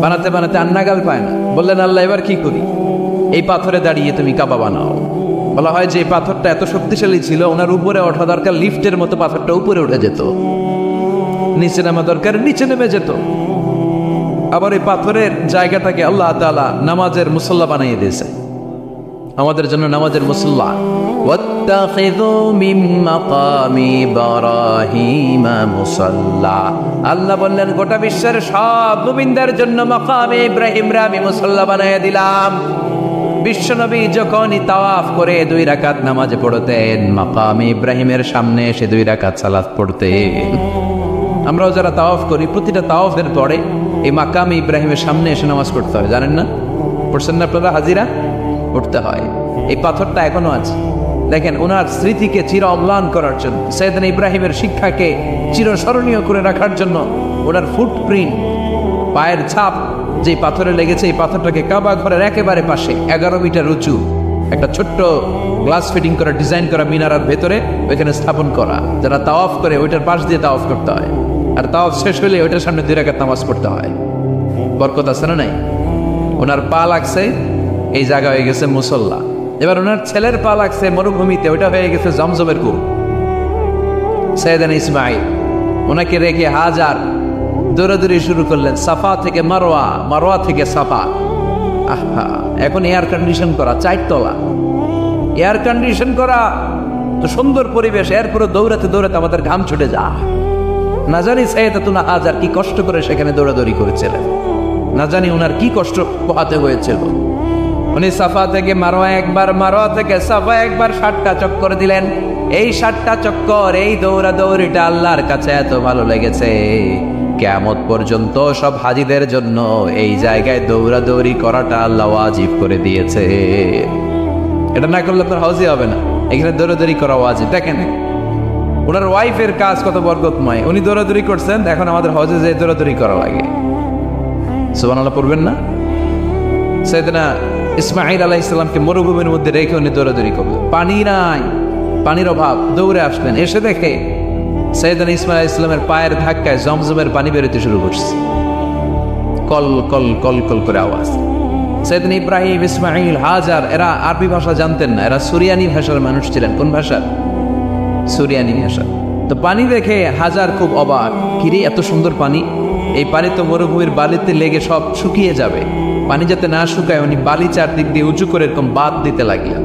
বানাতে বানাতে আন্নাগাল পায় না, বললেন আল্লাহ এবার কি করি? এই পাথরে দাঁড়িয়ে তুমি কাবা বানাও। বলা হয় যে এই পাথরটা এত শক্তিশালী ছিল, ওনার উপরে ওঠা দরকার লিফটের মতো, পাথরটা উপরে উঠে যেত, নিচে নামা দরকার নিচে নেমে যেত। আবার এই পাথরের জায়গাটাকে আল্লাহ তাআলা নামাজের মুসল্লা বানিয়ে দিয়েছে, আমাদের জন্য নামাজের মুসল্লা। ওয়াত্তাখিযু মিন মাকামি ইব্রাহিমা মুসাল্লা। আল্লাহ বললেন গোটা বিশ্বের সব মুমিনদের জন্য মাকামে ইব্রাহিমরে আমি মুসল্লা বানিয়ে দিলাম। বিশ্বনবী যখনই তাওয়াফ করে 2 রাকাত নামাজ পড়তেন, মাকামে ইব্রাহিমের সামনে এসে 2 রাকাত সালাত পড়তেন। আমরাও যারা তাওয়াফ করি, প্রতিটা তাওয়াফের পরে এই মাকামে ইব্রাহিমের সামনে এসে নামাজ পড়তে হয়, জানেন না? পড়ছেন না আপনারা? হাজিরা পড়তে হয়। এই পাথরটা এখনো আছে, দেখেন ওনার স্মৃতিকে চির অম্লান করার জন্য, সাইয়েদনা ইব্রাহিমের শিক্ষাকে চিরস্মরণীয় করে রাখার জন্য ওনার ফুটপ্রিন্ট, পায়ের ছাপ যে পাথরে লেগেছে, এই পাথরটাকে কাবা ঘরের একেবারে পাশে 11 মিটার উঁচু একটা ছোট্ট গ্লাস ফিটিং করা, ডিজাইন করা মিনারার ভেতরে ওইখানে স্থাপন করা। যারা তাওয়াফ করে ওইটার পাশ দিয়ে তাওয়াফ করতে হয়, আর তাওয়াফ শেষ হলে ওইটার সামনে 2 রাকাত নামাজ পড়তে হয়। বরকত আছে না নাই? ওনার পা লাগছে, এই জায়গা হয়ে গেছে মুসল্লা। এবার ওনার ছেলের পা লাগছে মরুভূমিতে, ওইটা হয়ে গেছে জমজমের কূপ। সাইয়েদনা ইসমাঈল ওনাকে রেখে হাজার দৌড়াদৌড়ি শুরু করলেন, সাফা থেকে মারোয়া, মারোয়া থেকে সাফা। আহা, এখন এয়ার কন্ডিশন করা, 4 তলা এয়ার কন্ডিশন করা, তো সুন্দর পরিবেশ, এরপরে দৌড়াতে দৌড়াতে আমাদের ঘাম ছুটে যা। না জানি সাইয়েদাতুনা হাজার কি কষ্ট করে সেখানে দৌড়াদৌড়ি করেছিলেন, না জানি ওনার কি কষ্ট পোহাতে হয়েছিল। উনি সাফা থেকে মারোয়া একবার, মারোয়া থেকে সাফা একবার 60টা চক্কর দিলেন। এই 60টা চক্কর, এই দৌড়াদৌড়িটা আল্লাহর কাছে এত ভালো লেগেছে, কিয়ামত পর্যন্ত সব হাজিদের জন্য এই জায়গায় দৌড়াদৌড়ি করাটা আল্লাহ ওয়াজিব করে দিয়েছে। এটা না করলে আপনার হজই হবে না, এখানে দৌড়াদৌড়ি করা ওয়াজিব। দেখেন ওনার ওয়াইফের কাজ কত বরকতময়, উনি দৌড়াদৌড়ি করছেন, এখন আমাদের হজে যে দৌড়াদৌড়ি করা লাগে। সুবহানাল্লাহ পড়বেন না? সাইয়েদনা ইসমাঈল আলাইহিস সালামকে মরুভূমির মধ্যে রেখে উনি দৌড়াদৌড়ি করলেন, পানি নাই, পানির অভাব, দৌড়ে আসলেন। এসে দেখে সাইয়েদনা ইসমাঈল আলাইহিস সালামের পায়ের ধাক্কায় জমজমের পানি বেরোতে শুরু করছে, কল কল কল কল করে আওয়াজ। সাইয়েদনা ইব্রাহিম, ইসমাঈল, হাজার এরা আরবি ভাষা জানতেন না, এরা সুরিয়ানি ভাষার মানুষ ছিলেন। কোন ভাষা? সুরিয়ানি ভাষা। তো পানি দেখে হাজার খুব অবাক, কিরে এত সুন্দর পানি, এই পানি তো মরুভূমির বালিতে লেগে সব শুকিয়ে যাবে। পানি যাতে না শুকায় উনি বালি চারদিক দিয়ে উঁচু করে এরকম বাদ দিতে লাগলেন,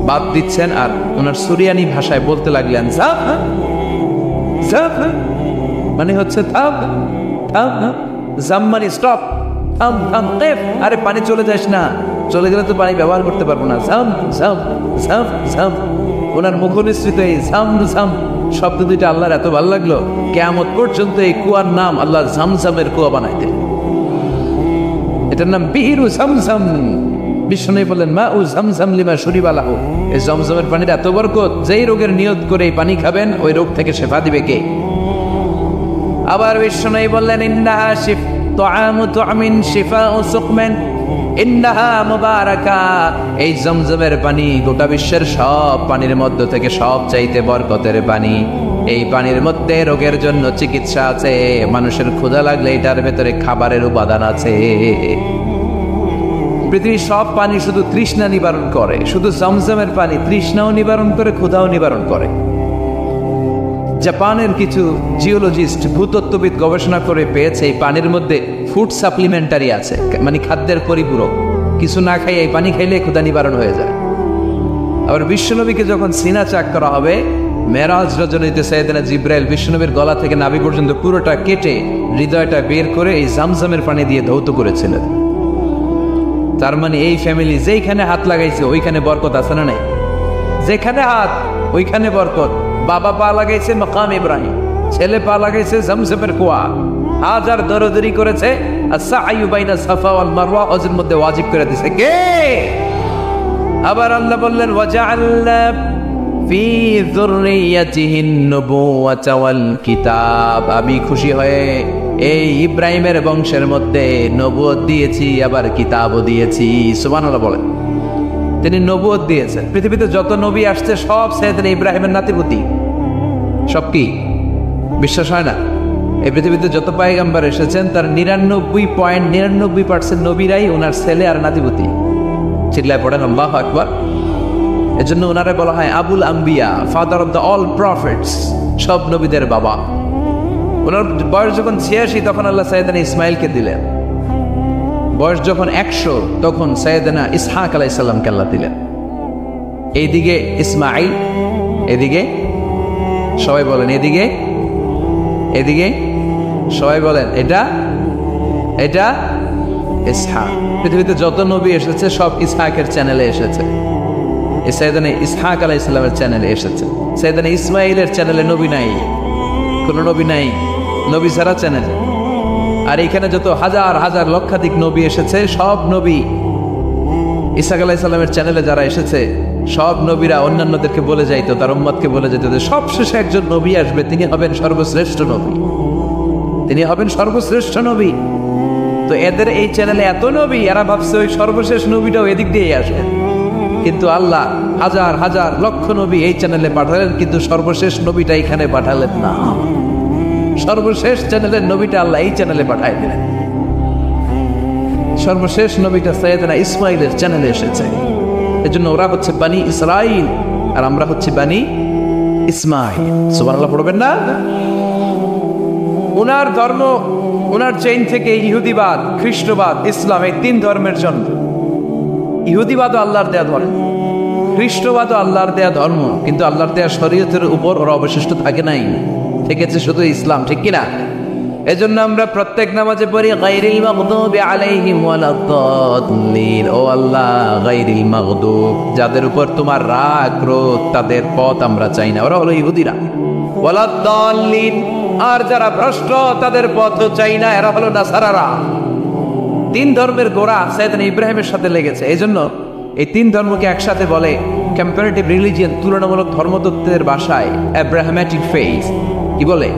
বাদ দিচ্ছেন আর ওনার সুরিয়ানি ভাষায় বলতে লাগলেন জাফ জাফ, মানে হচ্ছে থাম থাম, জাম মানে স্টপ, থাম থাম, কেফ, আরে পানি চলে যাস না, চলে গেলে তো পানি ব্যবহার করতে পারবো না, জাম জাম জাম জাম। ওনার মুখনিসৃত এই জাম জাম শব্দ দুইটা আল্লাহর এত ভালো লাগলো, কিয়ামত পর্যন্ত এই কুয়ার নাম আল্লাহ জামজামের কুয়া বানাই দিলেন। এটার নাম বিহিরু জামজাম। বিষ্ণু বললেন মা উ জামজাম লিমা শুরিবা লাহু, এই জমজমের পানির এত বরকত, যেই রোগের নিয়ত করে এই পানি খাবেন ওই রোগ থেকে শেফা দিবে কে? আবার বিষ্ণু বললেন ইন্নাহা শিফ তুআমু তুআমিন শিফাউ সুকমান ইন্নাহা মুবারাকা, এই জমজমের পানি গোটা বিশ্বের সব পানির মধ্য থেকে সব চাইতে বরকতের পানি। এই পানির মধ্যে রোগের জন্য চিকিৎসা আছে, মানুষের ক্ষুধা লাগলে এটার ভেতরে খাবারের উপাদান আছে। পৃথিবীর সব পানি শুধু তৃষ্ণা নিবারণ করে, শুধু জমজমের পানি তৃষ্ণাও নিবারণ করে, ক্ষুধাও নিবারণ করে। জাপানের কিছু জিওলজিস্ট, ভূতত্ত্ববিদ গবেষণা করে পেয়েছে এই পানির মধ্যে ফুড সাপ্লিমেন্টারি আছে, মানে খাদ্যের পরিপূরক। কিছু না খাই এই পানি খাইলে ক্ষুধা নিবারণ হয়ে যায়। আবার বিশ্বনবীকে যখন সিনা চাক করা হবে, মেরাজ রজনীতে সাইয়েদনা জিব্রাইল বিশ্বনবীর গলা থেকে নাভি পর্যন্ত পুরোটা কেটে হৃদয়টা বের করে এই জামজামের পানি দিয়ে ধৌত করেছিলেন। তার মানে এই ফ্যামিলি যেইখানে হাত লাগাইছে ওইখানে বরকত আছে না নাই? যেখানে হাত ওইখানে বরকত। বাবা পা লাগাইছে মাকাম ইব্রাহিম, ছেলে পা লাগাইছে জামজামের কুয়া, হাজার দৌড়াদৌড়ি করেছে, আর সাআয়ু বাইনা সাফা ওয়াল মারওয়া ওয়াজের মধ্যে ওয়াজিব করে দিয়েছে কে? আবার আল্লাহ বললেন ওয়াজআলনা ফি যুররিয়াতিহিন নুবুওয়াতা ওয়াল কিতাব, আমি খুশি হয়ে এই ইব্রাহিমের বংশের মধ্যে নবুয়ত দিয়েছি, আবার কিতাবও দিয়েছি। সুবহানাল্লাহ বলেন। তিনি নবুয়ত দিয়েছেন। পৃথিবীতে যত নবী আসছে সব সাইয়েদনা ইব্রাহিমের নাতিপুতি। সব কি বিশ্বাস হয় না? এই পৃথিবীতে যত পয়গম্বর এসেছেন তার 99.99% নবীরাই ওনার ছেলে আর নাতিপুতি। চিল্লায় পড়েন আল্লাহু আকবার। এজন্য ওনারে বলা হয় আবুল আম্বিয়া, father of the all prophets, সব নবীদের বাবা। ওনার বয়স যখন 86 তখন আল্লাহ সাইয়েদনা ইসমাইলকে দিলেন। বয়স যখন 100 তখন সাইয়েদনা ইসহাক আলাইহিস সালামকে আল্লাহ দিলেন। এইদিকে ইসমাইল, এদিকে সবাই বলেন এদিকে, এদিকে সবাই বলেন এটা এটা ইসহাক। পৃথিবীতে যত নবী এসেছে সব ইসহাকের চ্যানেলে এসেছে। সাইয়েদনা ইসহাক আলাইহিস সালামের চ্যানেলে এসেছে। সাইয়েদনা ইসমাইলের চ্যানেলে নবী নাই, কোনো নবী নাই, নবী ছাড়া চ্যানেল। আর এখানে যত হাজার হাজার লক্ষাধিক নবী এসেছে সব নবী ইসহাক আলাইহিস সালামের চ্যানেলে যারা এসেছে সব নবীরা অন্যান্যদেরকে বলে যাইতো, তার উম্মতকে বলে যেত যে সবশেষে একজন নবী আসবে, তিনি হবেন সর্বশ্রেষ্ঠ নবী, তিনি হবেন সর্বশ্রেষ্ঠ নবী। তো এদের এই চ্যানেলে এত নবী, এরা ভাবছে ওই সর্বশেষ নবীটাও এদিক দিয়ে আসবে। কিন্তু আল্লাহ হাজার হাজার লক্ষ নবী এই চ্যানেলে পাঠালেন, কিন্তু সর্বশেষ নবীটা এখানে পাঠালেন না। সর্বশেষ চ্যানেলের নবীটা আল্লাহ এই চ্যানেলে পাঠাই দিলেন। সর্বশেষ নবীটা সাইয়েদনা ইসমাইলের চ্যানেলে এসেছে। এজন্য ওরা হচ্ছে বানি ইসরাইল আর আমরা হচ্ছে বানি ইসমাইল। সুবহানাল্লাহ পড়বেন না? ওনার ধর্ম, ওনার চেইন থেকে ইহুদিবাদ, খ্রিস্টবাদ, ইসলাম, এই 3 ধর্মের জন্য। ইহুদিবাদও আল্লাহর দেয়া ধর্ম, খ্রিস্টবাদও আল্লাহর দেয়া ধর্ম, কিন্তু আল্লাহর দেয়া শরীয়তের উপর ওরা অবশিষ্ট থাকে নাই, থেকেছে শুধু ইসলাম, ঠিক কিনা? এজন্য আমরা প্রত্যেক নামাজে পড়ি গায়রিল মাগদুবি আলাইহিম ওয়ালাদ-দাল্লিন। ও আল্লাহ, গায়রিল মাগদুব, যাদের উপর তোমার রাগ ক্রোধ, তাদের পথ আমরা চাই না, ওরা হলো ইহুদিরা। ওয়ালাদ-দাল্লিন, আর যারা ভ্রষ্ট তাদের পথও চাই না, এরা হলো নাসারারা। 3 ধর্মের গোড়া সাইয়েদনা ইব্রাহিমের সাথে লেগেছে। এজন্য এই 3 ধর্মকে একসাথে বলে কম্পারেটিভ রিলিজিয়ন, তুলনামূলক ধর্মতত্ত্বের ভাষায় অ্যাব্রাহামেটিক ফেইথ। কি বলে?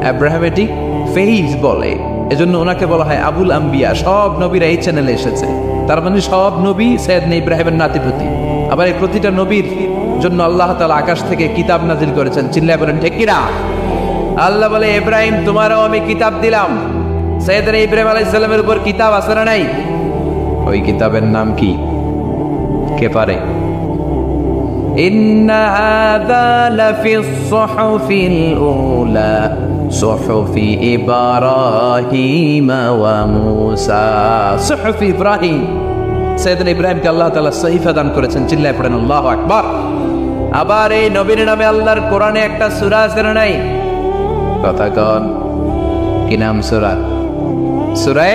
অ্যাব্রাহামেটিক ফেইথ বলে। এজন্য ওনাকে বলা হয় আবুল আম্বিয়া। সব নবীরা এই চ্যানেলে এসেছে, তার মানে সব নবী সাইয়েদনা ইব্রাহিমের নাতিপুতি। আবার এই প্রতিটা নবীর জন্য আল্লাহ তাআলা আকাশ থেকে কিতাব নাজিল করেছেন। চিল্লায় বলেন ঠিক কিনা? আল্লাহ বলে ইব্রাহিম তোমারও আমি কিতাব দিলাম। সাইয়েদনা ইব্রাহিম আলাইহিস সালামের উপর কিতাব আছে না নাই? ওই কিতাবের নাম কি? কে পারে? ইন্না হাযা লাফিস সুহুফিল উলা সুহুফি ইব্রাহিম ওয়া মূসা। সুহুফি ইব্রাহিম, সাইয়েদনা ইব্রাহিমকে আল্লাহ তাআলা সহিফা দান করেছেন। চিল্লায় পড়েন আল্লাহু আকবার। আবার এই নবীর নামে আল্লাহর কোরআনে একটা সূরা আছে না নাই? কথা কন, কি নাম সূরা? সূরা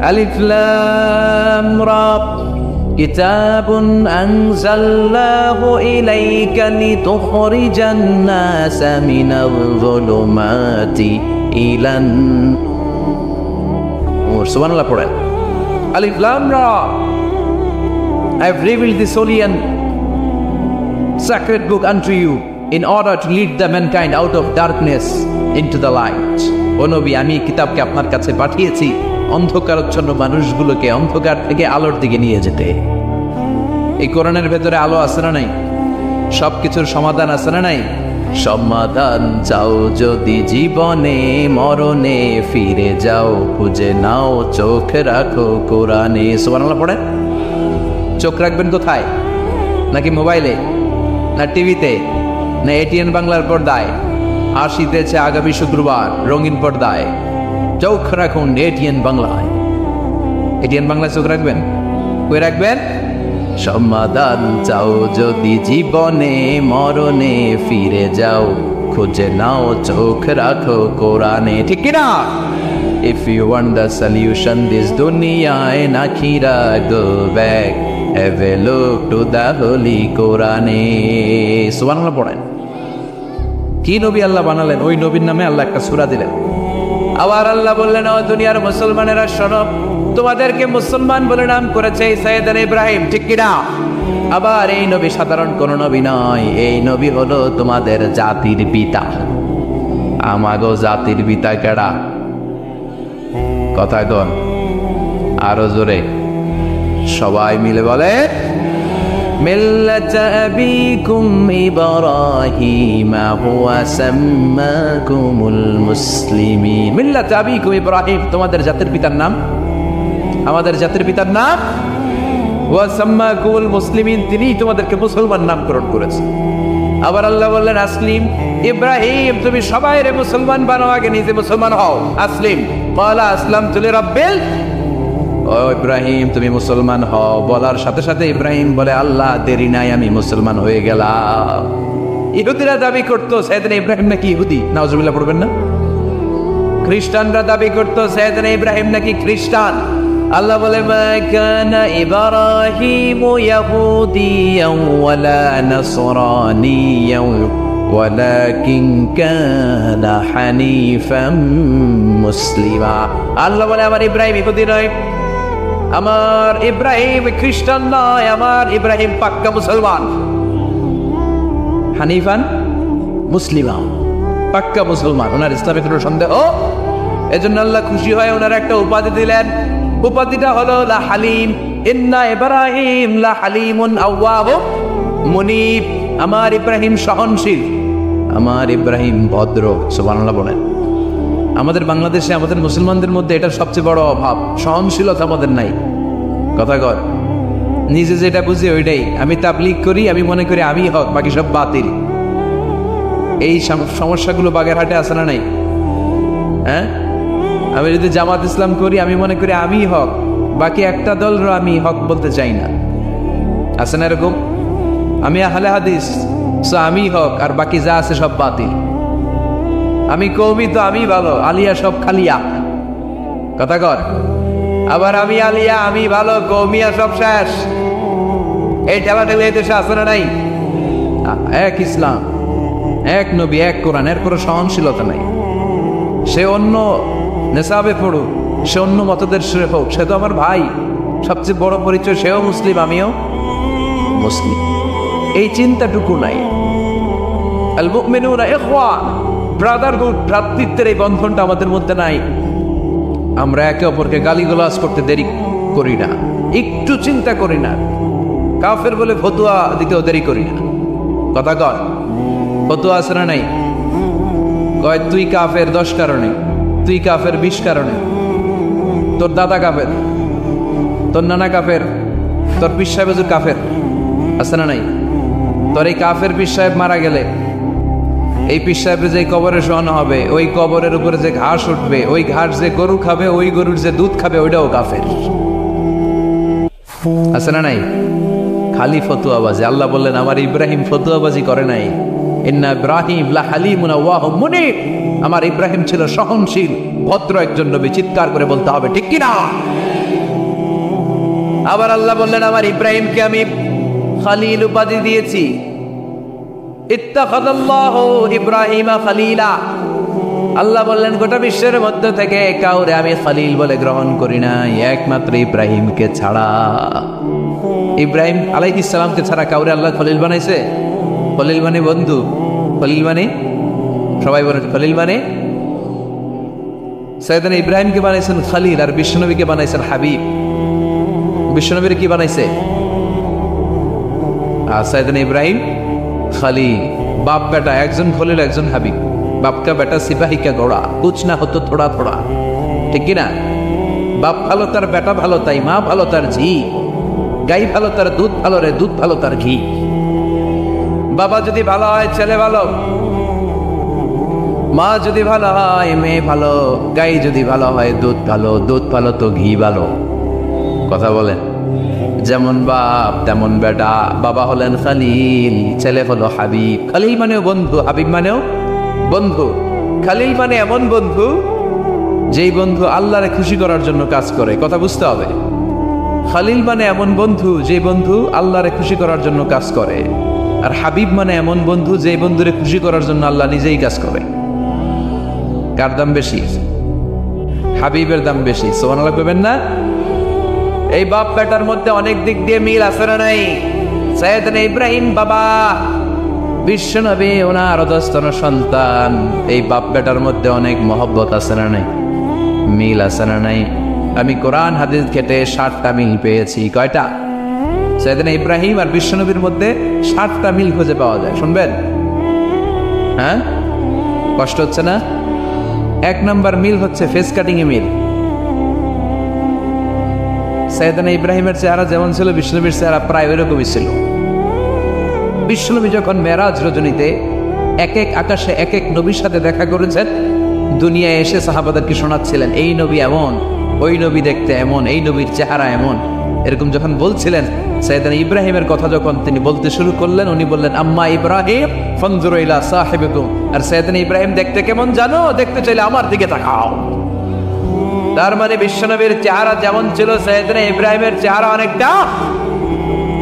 আলিফ লাম রা। কিতাবুন আনজালনাহু ইলাইকা লিতুখরিজান নাসা মিনাল যুলুমাতি ইলান নূর। সুবহানাল্লাহ পড়েন। আলিফ লাম রা, I have revealed this holy and sacred book unto you in order to lead the mankind out of darkness into the light. ও নবী, আমি কিতাবকে আপনার কাছে পাঠিয়েছি অন্ধকারাচ্ছন্ন মানুষগুলোকে অন্ধকার থেকে আলোর দিকে নিয়ে যেতে। এই কোরআনের ভেতরে আলো আছে না নাই? সবকিছুর সমাধান আছে না নাই? সমাধান চাও যদি জীবনে মরণে ফিরে যাও, খুঁজে নাও চোখ রাখো কোরআনে। সুবহানাল্লাহ পড়েন। চোখ রাখবেন কোথায়? নাকি মোবাইলে, না টিভিতে, না এটিএন বাংলার পর্দায়? আসিতেছে আগামী শুক্রবার রঙিন পর্দায়, চোখ রাখুন এটিএন বাংলায়। এটিএন বাংলায় চোখ রাখবেন? কই রাখবেন? সমাধান চাও যদি জীবনে মরণে ফিরে যাও, খুঁজে নাও চোখ রাখো কোরআনে, ঠিক কিনা? If you want the solution this dunya and akhirah, go back, have a look to the holy Quran. সুবহানাল্লাহ পড়েন। কি নবী আল্লাহ বানালেন? ওই নবীর নামে আল্লাহ একটা সূরা দিলেন। আবার আল্লাহ বললেন, ও দুনিয়ার মুসলমানেরা শোনো, তোমাদেরকে মুসলমান বলে নাম করেছে সাইয়েদনা ইব্রাহিম, ঠিক কিনা? আবার এই নবী সাধারণ কোন নবী নয়, এই নবী হলো তোমাদের জাতির পিতা। আমাগো জাতির পিতা কেডা? কথা কন আরো জোরে, সবাই মিলে বলে মিল্লাত আবিকুম ইব্রাহিম হুয়া সাম্মাকুমুল মুসলিমিন। মিল্লাত আবিকুম ইব্রাহিম, তোমাদের জাতির পিতার নাম, আমাদের জাতির পিতার নাম ওয়া সাম্মাকুমুল মুসলিমিন, তিনিই তোমাদেরকে মুসলমান নামকরণ করেছেন। আবার আল্লাহ বললেন আসলিম, ইব্রাহিম তুমি সবাইরে মুসলমান বানাও, আগে নিজে মুসলমান হও। আসলিম ক্বালা আসলামতু লিরাব্বিল, ও ইব্রাহিম তুমি মুসলমান হও বলার সাথে সাথে ইব্রাহিম বলে আল্লাহ দেরি নাই, আমি মুসলমান হয়ে গেলাম। ইহুদিরা দাবি করতো সাইয়েদনা ইব্রাহিম নাকি ইহুদি, নাউজুবিল্লাহ পড়বেন না। খ্রিস্টানরা দাবি করতো সাইয়েদনা ইব্রাহিম নাকি খ্রিস্টান। আল্লাহ বলে মা কানা ইব্রাহিমু ইয়াহুদিয়ান ওয়ালা নাসরানিয়ান ওয়ালাকিন কানা হানিফাম মুসলিমা। আল্লাহ বলে আমার ইব্রাহিম ইহুদি নয়, আমার ইব্রাহিম খ্রিস্টান নয়, আমার ইব্রাহিম পাক্কা মুসলমান। হানিফান মুসলিমা, পাক্কা মুসলমান, ওনার ইসলামে কোনো সন্দেহ। এজন্য আল্লাহ খুশি হয়ে ওনার একটা উপাধি দিলেন, উপাধিটা হলো লা হালিম। ইন্না ইব্রাহিম লা হালিমুন আওয়াবুম মুনিব, আমার ইব্রাহিম সহনশীল, আমার ইব্রাহিম ভদ্র। সুবহানাল্লাহ বলেন। আমাদের বাংলাদেশে আমাদের মুসলমানদের মধ্যে এটা সবচেয়ে বড় অভাব, সহনশীলতা আমাদের নাই। কথা কর, নিজে যেটা বুঝি ওইটাই। আমি তাবলীগ করি, আমি মনে করি আমি হক, বাকি সব বাতিল। এই সমস্যাগুলো বাগেরহাটে আছে না নাই? হ্যাঁ, আমি যদি জামাত ইসলাম করি, আমি মনে করি আমি হক, বাকি একটা দলরও আমি হক বলতে চাই না। আছে না এরকম? আমি আহলে হাদিস, সো আমি হক, আর বাকি যা আছে সব বাতিল। আমি কওমি, তো আমি ভালো, আলিয়া সব খালিয়া। কথা কর। আবার আমি আলিয়া, আমি ভালো, কওমিয়া সব শেষ। এই ঠেলাঠেলি এই দেশে আছে না নাই? এক ইসলাম, এক নবী, এক কোরআন, এর কোনো সহনশীলতা নাই। সে অন্য নেশাবে পড়ুক, সে অন্য মতদের হোক, সে তো আমার ভাই। সবচেয়ে বড় পরিচয় সেও মুসলিম, আমিও মুসলিম। এই চিন্তাটুকু নাই। আল মুমিনুনা ইখওয়া, ব্রাদারহুড, ভ্রাতৃত্বের এই বন্ধনটা আমাদের মধ্যে নাই। আমরা একে অপরকে গালিগালাজ করতে দেরি করি না, একটু চিন্তা করি না। কাফের বলে ফতুয়া দিতেও দেরি করি না। কথা কর, ফতুয়া আছে না নাই? কয় তুই কাফের 10 কারণে, তুই কাফের 20 কারণে, তোর দাদা কাফের, তোর নানা কাফের, তোর পীর সাহেব হুজুর কাফের, আছে না নাই? তোর এই কাফের পীর সাহেব মারা গেলে, এই পীর সাহেবের যে কবরে শোয়ানো হবে, ওই কবরের উপরে যে ঘাস উঠবে, ওই ঘাস যে গরু খাবে, ওই গরুর যে দুধ খাবে, ওইটাও কাফের। আছে না নাই? খালি ফতুয়াবাজি। আল্লাহ বললেন আমার ইব্রাহিম ফতুয়াবাজি করে নাই। ইন্না ইব্রাহিম লা হালিমুন আওয়াহুম মুনিব, আমার ইব্রাহিম ছিল সহনশীল, ভদ্র একজন নবী। চিৎকার করে বলতে হবে ঠিক কি না? আবার আল্লাহ বললেন আমার ইব্রাহিমকে আমি খালিল উপাধি দিয়েছি। ইত্তাখাযাল্লাহু ইব্রাহিমা খালিলা, আল্লাহ বললেন গোটা বিশ্বের মধ্য থেকে কাউরে আমি খালিল বলে গ্রহণ করি নাই, একমাত্র ইব্রাহিমকে ছাড়া। ইব্রাহিম আলাইহিস সালামকে ছাড়া কাউরে আল্লাহ খলিল বানাইছে? খলিল মানে বন্ধু, খলিল মানে, সবাই বলে খলিল মানে। সাইয়েদনা ইব্রাহিমকে বানাইছেন খালিল, আর বিশ্বনবীকে বানাইছেন হাবিব। বিশ্বনবীর কি বানাইছে? আর সাইয়েদনা ইব্রাহিম খালিল। বাপ বেটা, একজন খলিল একজন হাবিব। বাপ কা বেটা সিপাহী কা ঘোড়া, কুছ না হতো থোড়া থোড়া, ঠিক কিনা? বাপ ভালো তার বেটা ভালো, তাই মা ভালো তার ঝি, গাই ভালো তার দুধ ভালো রে, দুধ ভালো তার ঘি। বাবা যদি ভালো হয় ছেলে ভালো, মা যদি ভালো হয় মেয়ে ভালো, গাই যদি ভালো হয় দুধ ভালো, দুধ ভালো তো ঘি ভালো। কথা বলেন। যেমন বাপ তেমন বেটা। বাবা হলেন খালিল, ছেলে হলো হাবিব। খালিল মানেও বন্ধু, হাবিব মানেও বন্ধু। খালিল মানে এমন বন্ধু যেই বন্ধু আল্লাহরে খুশি করার জন্য কাজ করে। কথা বুঝতে হবে। খালিল মানে এমন বন্ধু যে বন্ধু আল্লাহরে খুশি করার জন্য কাজ করে। আর হাবিব মানে এমন বন্ধু যে বন্ধুরে খুশি করার জন্য আল্লাহ নিজেই কাজ করে। কার দাম বেশি? হাবিবের দাম বেশি। সুবহানাল্লাহ কইবেন না? এই বাপ বেটার মধ্যে অনেক দিক দিয়ে মিল আছে না নাই? সাইয়েদনা ইব্রাহিম বাবা, বিশ্বনবী ওনার অধস্তন সন্তান। এই বাপ বেটার মধ্যে অনেক মহব্বত আছে না নাই? মিল আছে না নাই? আমি কোরআন হাদিস ঘেটে 60টা মিল পেয়েছি। কয়টা? সাইয়েদনা ইব্রাহিম আর বিশ্বনবীর মধ্যে 7টা মিল খুঁজে পাওয়া যায়। শুনবেন? হ্যাঁ, কষ্ট হচ্ছে না? 1 নম্বর মিল হচ্ছে ফেস কাটিং এ মিল। সাইয়েদনা ইব্রাহিমের চেহারা যেমন ছিল, বিশ্বনবীর চেহারা প্রায় ওইরকমই ছিল। বিশ্বনবী যখন মেরাজ রজনীতে এক এক আকাশে এক এক নবীর সাথে দেখা করেছেন, দুনিয়ায় এসে সাহাবাদেরকে শোনাচ্ছিলেন এই নবী এমন, ওই নবী দেখতে এমন, এই নবীর চেহারা এমন, এরকম যখন বলছিলেন, সাইয়েদনা ইব্রাহিমের কথা যখন তিনি বলতে শুরু করলেন, উনি বললেন আম্মা ইব্রাহিম ফানজুরু ইলা সাহিবিকুম। আর সাইয়েদনা ইব্রাহিম দেখতে কেমন জানো? দেখতে চাইলে আমার দিকে তাকাও। তার মানে বিশ্বনবীর চেহারা যেমন ছিল, সাইয়েদনা ইব্রাহিমের চেহারা অনেকটা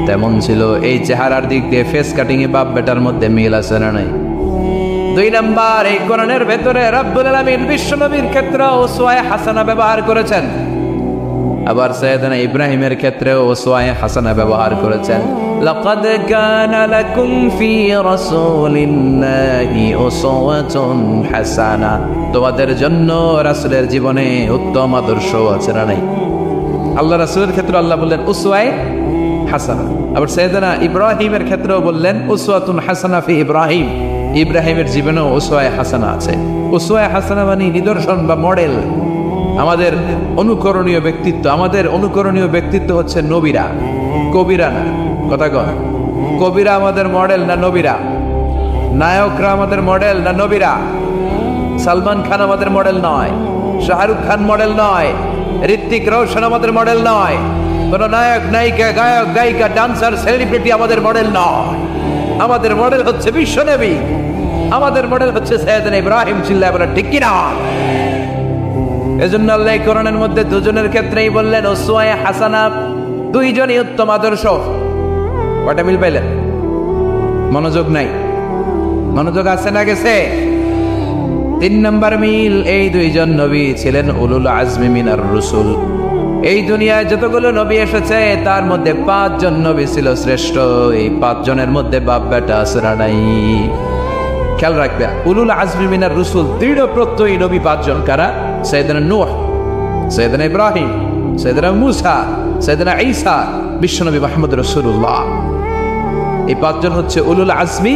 তেমন ছিল। এই চেহারার দিক দিয়ে ফেস কাটিং এ বাপ বেটার মধ্যে মিল আছে না নাই? 2 নাম্বার, এই কোরআনের ভেতরে রব্বুল আলামিন বিশ্বনবীর ক্ষেত্রে উসওয়ায়ে হাসানা ব্যবহার করেছেন, আবার সাইয়েদনা ইব্রাহিমের ক্ষেত্রে উসওয়ায়ে হাসানা ব্যবহার করেছেন। লাকাদ কানা লাকুম ফি রাসূলিল্লাহি উসওয়াতুন হাসানা, তোমাদের জন্য রাসূলের জীবনে উত্তম আদর্শ আছে না নাই? আল্লাহ রাসূলের ক্ষেত্রে আল্লাহ বললেন উসওয়ায়ে হাসানা, আবার সাইয়েদনা ইব্রাহিমের ক্ষেত্রেও বললেন উসওয়াতুন হাসানা ফি ইব্রাহিম, ইব্রাহিমের জীবনেও উসওয়ায়ে হাসানা আছে। উসওয়ায়ে হাসানা মানে নিদর্শন বা মডেল, আমাদের অনুকরণীয় ব্যক্তিত্ব। আমাদের অনুকরণীয় ব্যক্তিত্ব হচ্ছে নবীরা, কবিরা না। কথা কন, কবিরা আমাদের মডেল না নবীরা? নায়করা আমাদের মডেল না নবীরা? সালমান খান আমাদের মডেল নয়, শাহরুখ খান মডেল নয়, ঋত্বিক রোশন আমাদের মডেল নয়, কোন নায়ক নায়িকা গায়ক গায়িকা ডান্সার সেলিব্রিটি আমাদের মডেল নয়। আমাদের মডেল হচ্ছে বিশ্বনবী, আমাদের মডেল হচ্ছে সাইয়েদনা ইব্রাহিম। চিল্লায় বলেন ঠিক কিনা? এজন্য আল্লাহ কোরআনের মধ্যে দুজনের ক্ষেত্রেই বললেন উসওয়ায়ে হাসানা, দুইজনই উত্তম আদর্শ। কয়টা মিল পাইলেন? মনোযোগ নাই? মনোযোগ আছে না গেছে? 3 নম্বর মিল, এই দুইজন নবী ছিলেন উলুল আজমি মিনার রসুল। এই দুনিয়ায় যতগুলো নবী এসেছে তার মধ্যে 5 জন নবী ছিল শ্রেষ্ঠ। এই 5 জনের মধ্যে বাপ বেটা আসরা নাই। খেয়াল রাখবে, উলুল আজমি মিনার রসুল দৃঢ় প্রত্যয়ী নবী 5 জন। কারা? সাইয়েদনা নূহ, সাইয়েদনা ইব্রাহিম, সাইয়েদনা মূসা, সাইয়েদনা ঈসা, বিশ্বনবী মুহাম্মদ রাসূলুল্লাহ। এই 5 জন হচ্ছে উলুল আজমি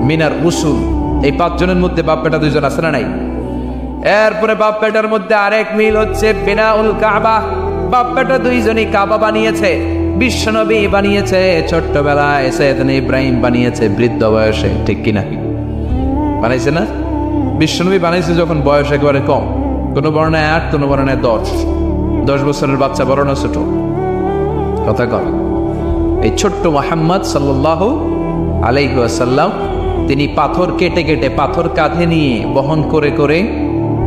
মিনার রসুল। এই 5 জনের মধ্যে বাপ বেটা 2 জন আছে না নাই? এরপরে বাপ বেটার মধ্যে আরেক মিল হচ্ছে বিনাউল কাবা। বাপ বেটা 2 জনই কাবা বানিয়েছে। বিশ্বনবী বানিয়েছে ছোট্টবেলায়, সাইয়েদনা ইব্রাহিম বানিয়েছে বৃদ্ধ বয়সে। ঠিক কিনা? বানাইছে না? বিশ্বনবী বানাইছে যখন বয়স একেবারে কম, কোন বর্ণায় 8, কোন বর্ণায় 10 বছরের বাচ্চা, বড় না ছোট? কথা কর। এই ছোট্ট মুহাম্মদ সাল্লাল্লাহু আলাইহি ওয়াসাল্লাম তিনি পাথর কেটে কেটে, পাথর কাঁধে নিয়ে বহন করে করে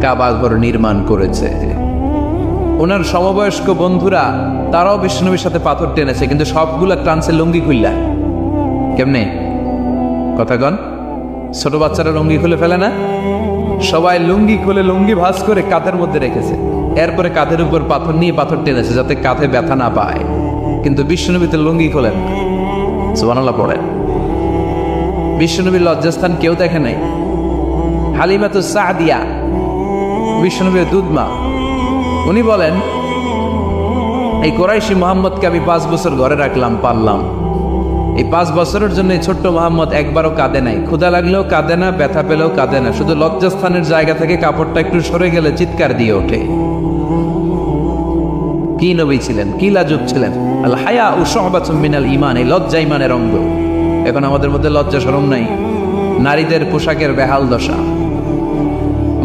কাবা ঘর নির্মাণ করেছে। ওনার সমবয়স্ক বন্ধুরা তারাও বিশ্বনবীর সাথে পাথর টেনেছে, কিন্তু সবগুলা টানছে লুঙ্গি খুললা। কেমনে? কথা কন। ছোট বাচ্চারা লুঙ্গি খুলে ফেলে না? সবাই লুঙ্গি খুলে লুঙ্গি ভাঁজ করে কাঁধের মধ্যে রেখেছে। এরপরে কাঁধের উপর পাথর নিয়ে পাথর টেনেছে যাতে কাঁধে ব্যথা না পায়। কিন্তু বিশ্বনবীতে লুঙ্গি খোলেন। সুবহানাল্লাহ পড়েন। বিশ্বনবীর লজ্জাস্থান কেউ দেখে নাই। হালিমাতুস সাদিয়া, বিশ্বনবীর দুধমা, উনি বলেন এই কুরাইশি মুহাম্মদকে আমি 5 বছর ঘরে রাখলাম, পারলাম। এই 5 বছরের জন্য এই ছোট্ট মুহাম্মদ একবারও কাঁদে নাই। ক্ষুধা লাগলেও কাঁদে না, ব্যথা পেলেও কাঁদে না। শুধু লজ্জাস্থানের জায়গা থেকে কাপড়টা একটু সরে গেলে চিৎকার দিয়ে ওঠে। কি নবী ছিলেন, কি লাজুক ছিলেন। আল হায়া ও শুবাতুম মিনাল ঈমান, এই লজ্জা ঈমানের অঙ্গ। এখন আমাদের মধ্যে লজ্জা শরম নাই। নারীদের পোশাকের বেহাল দশা।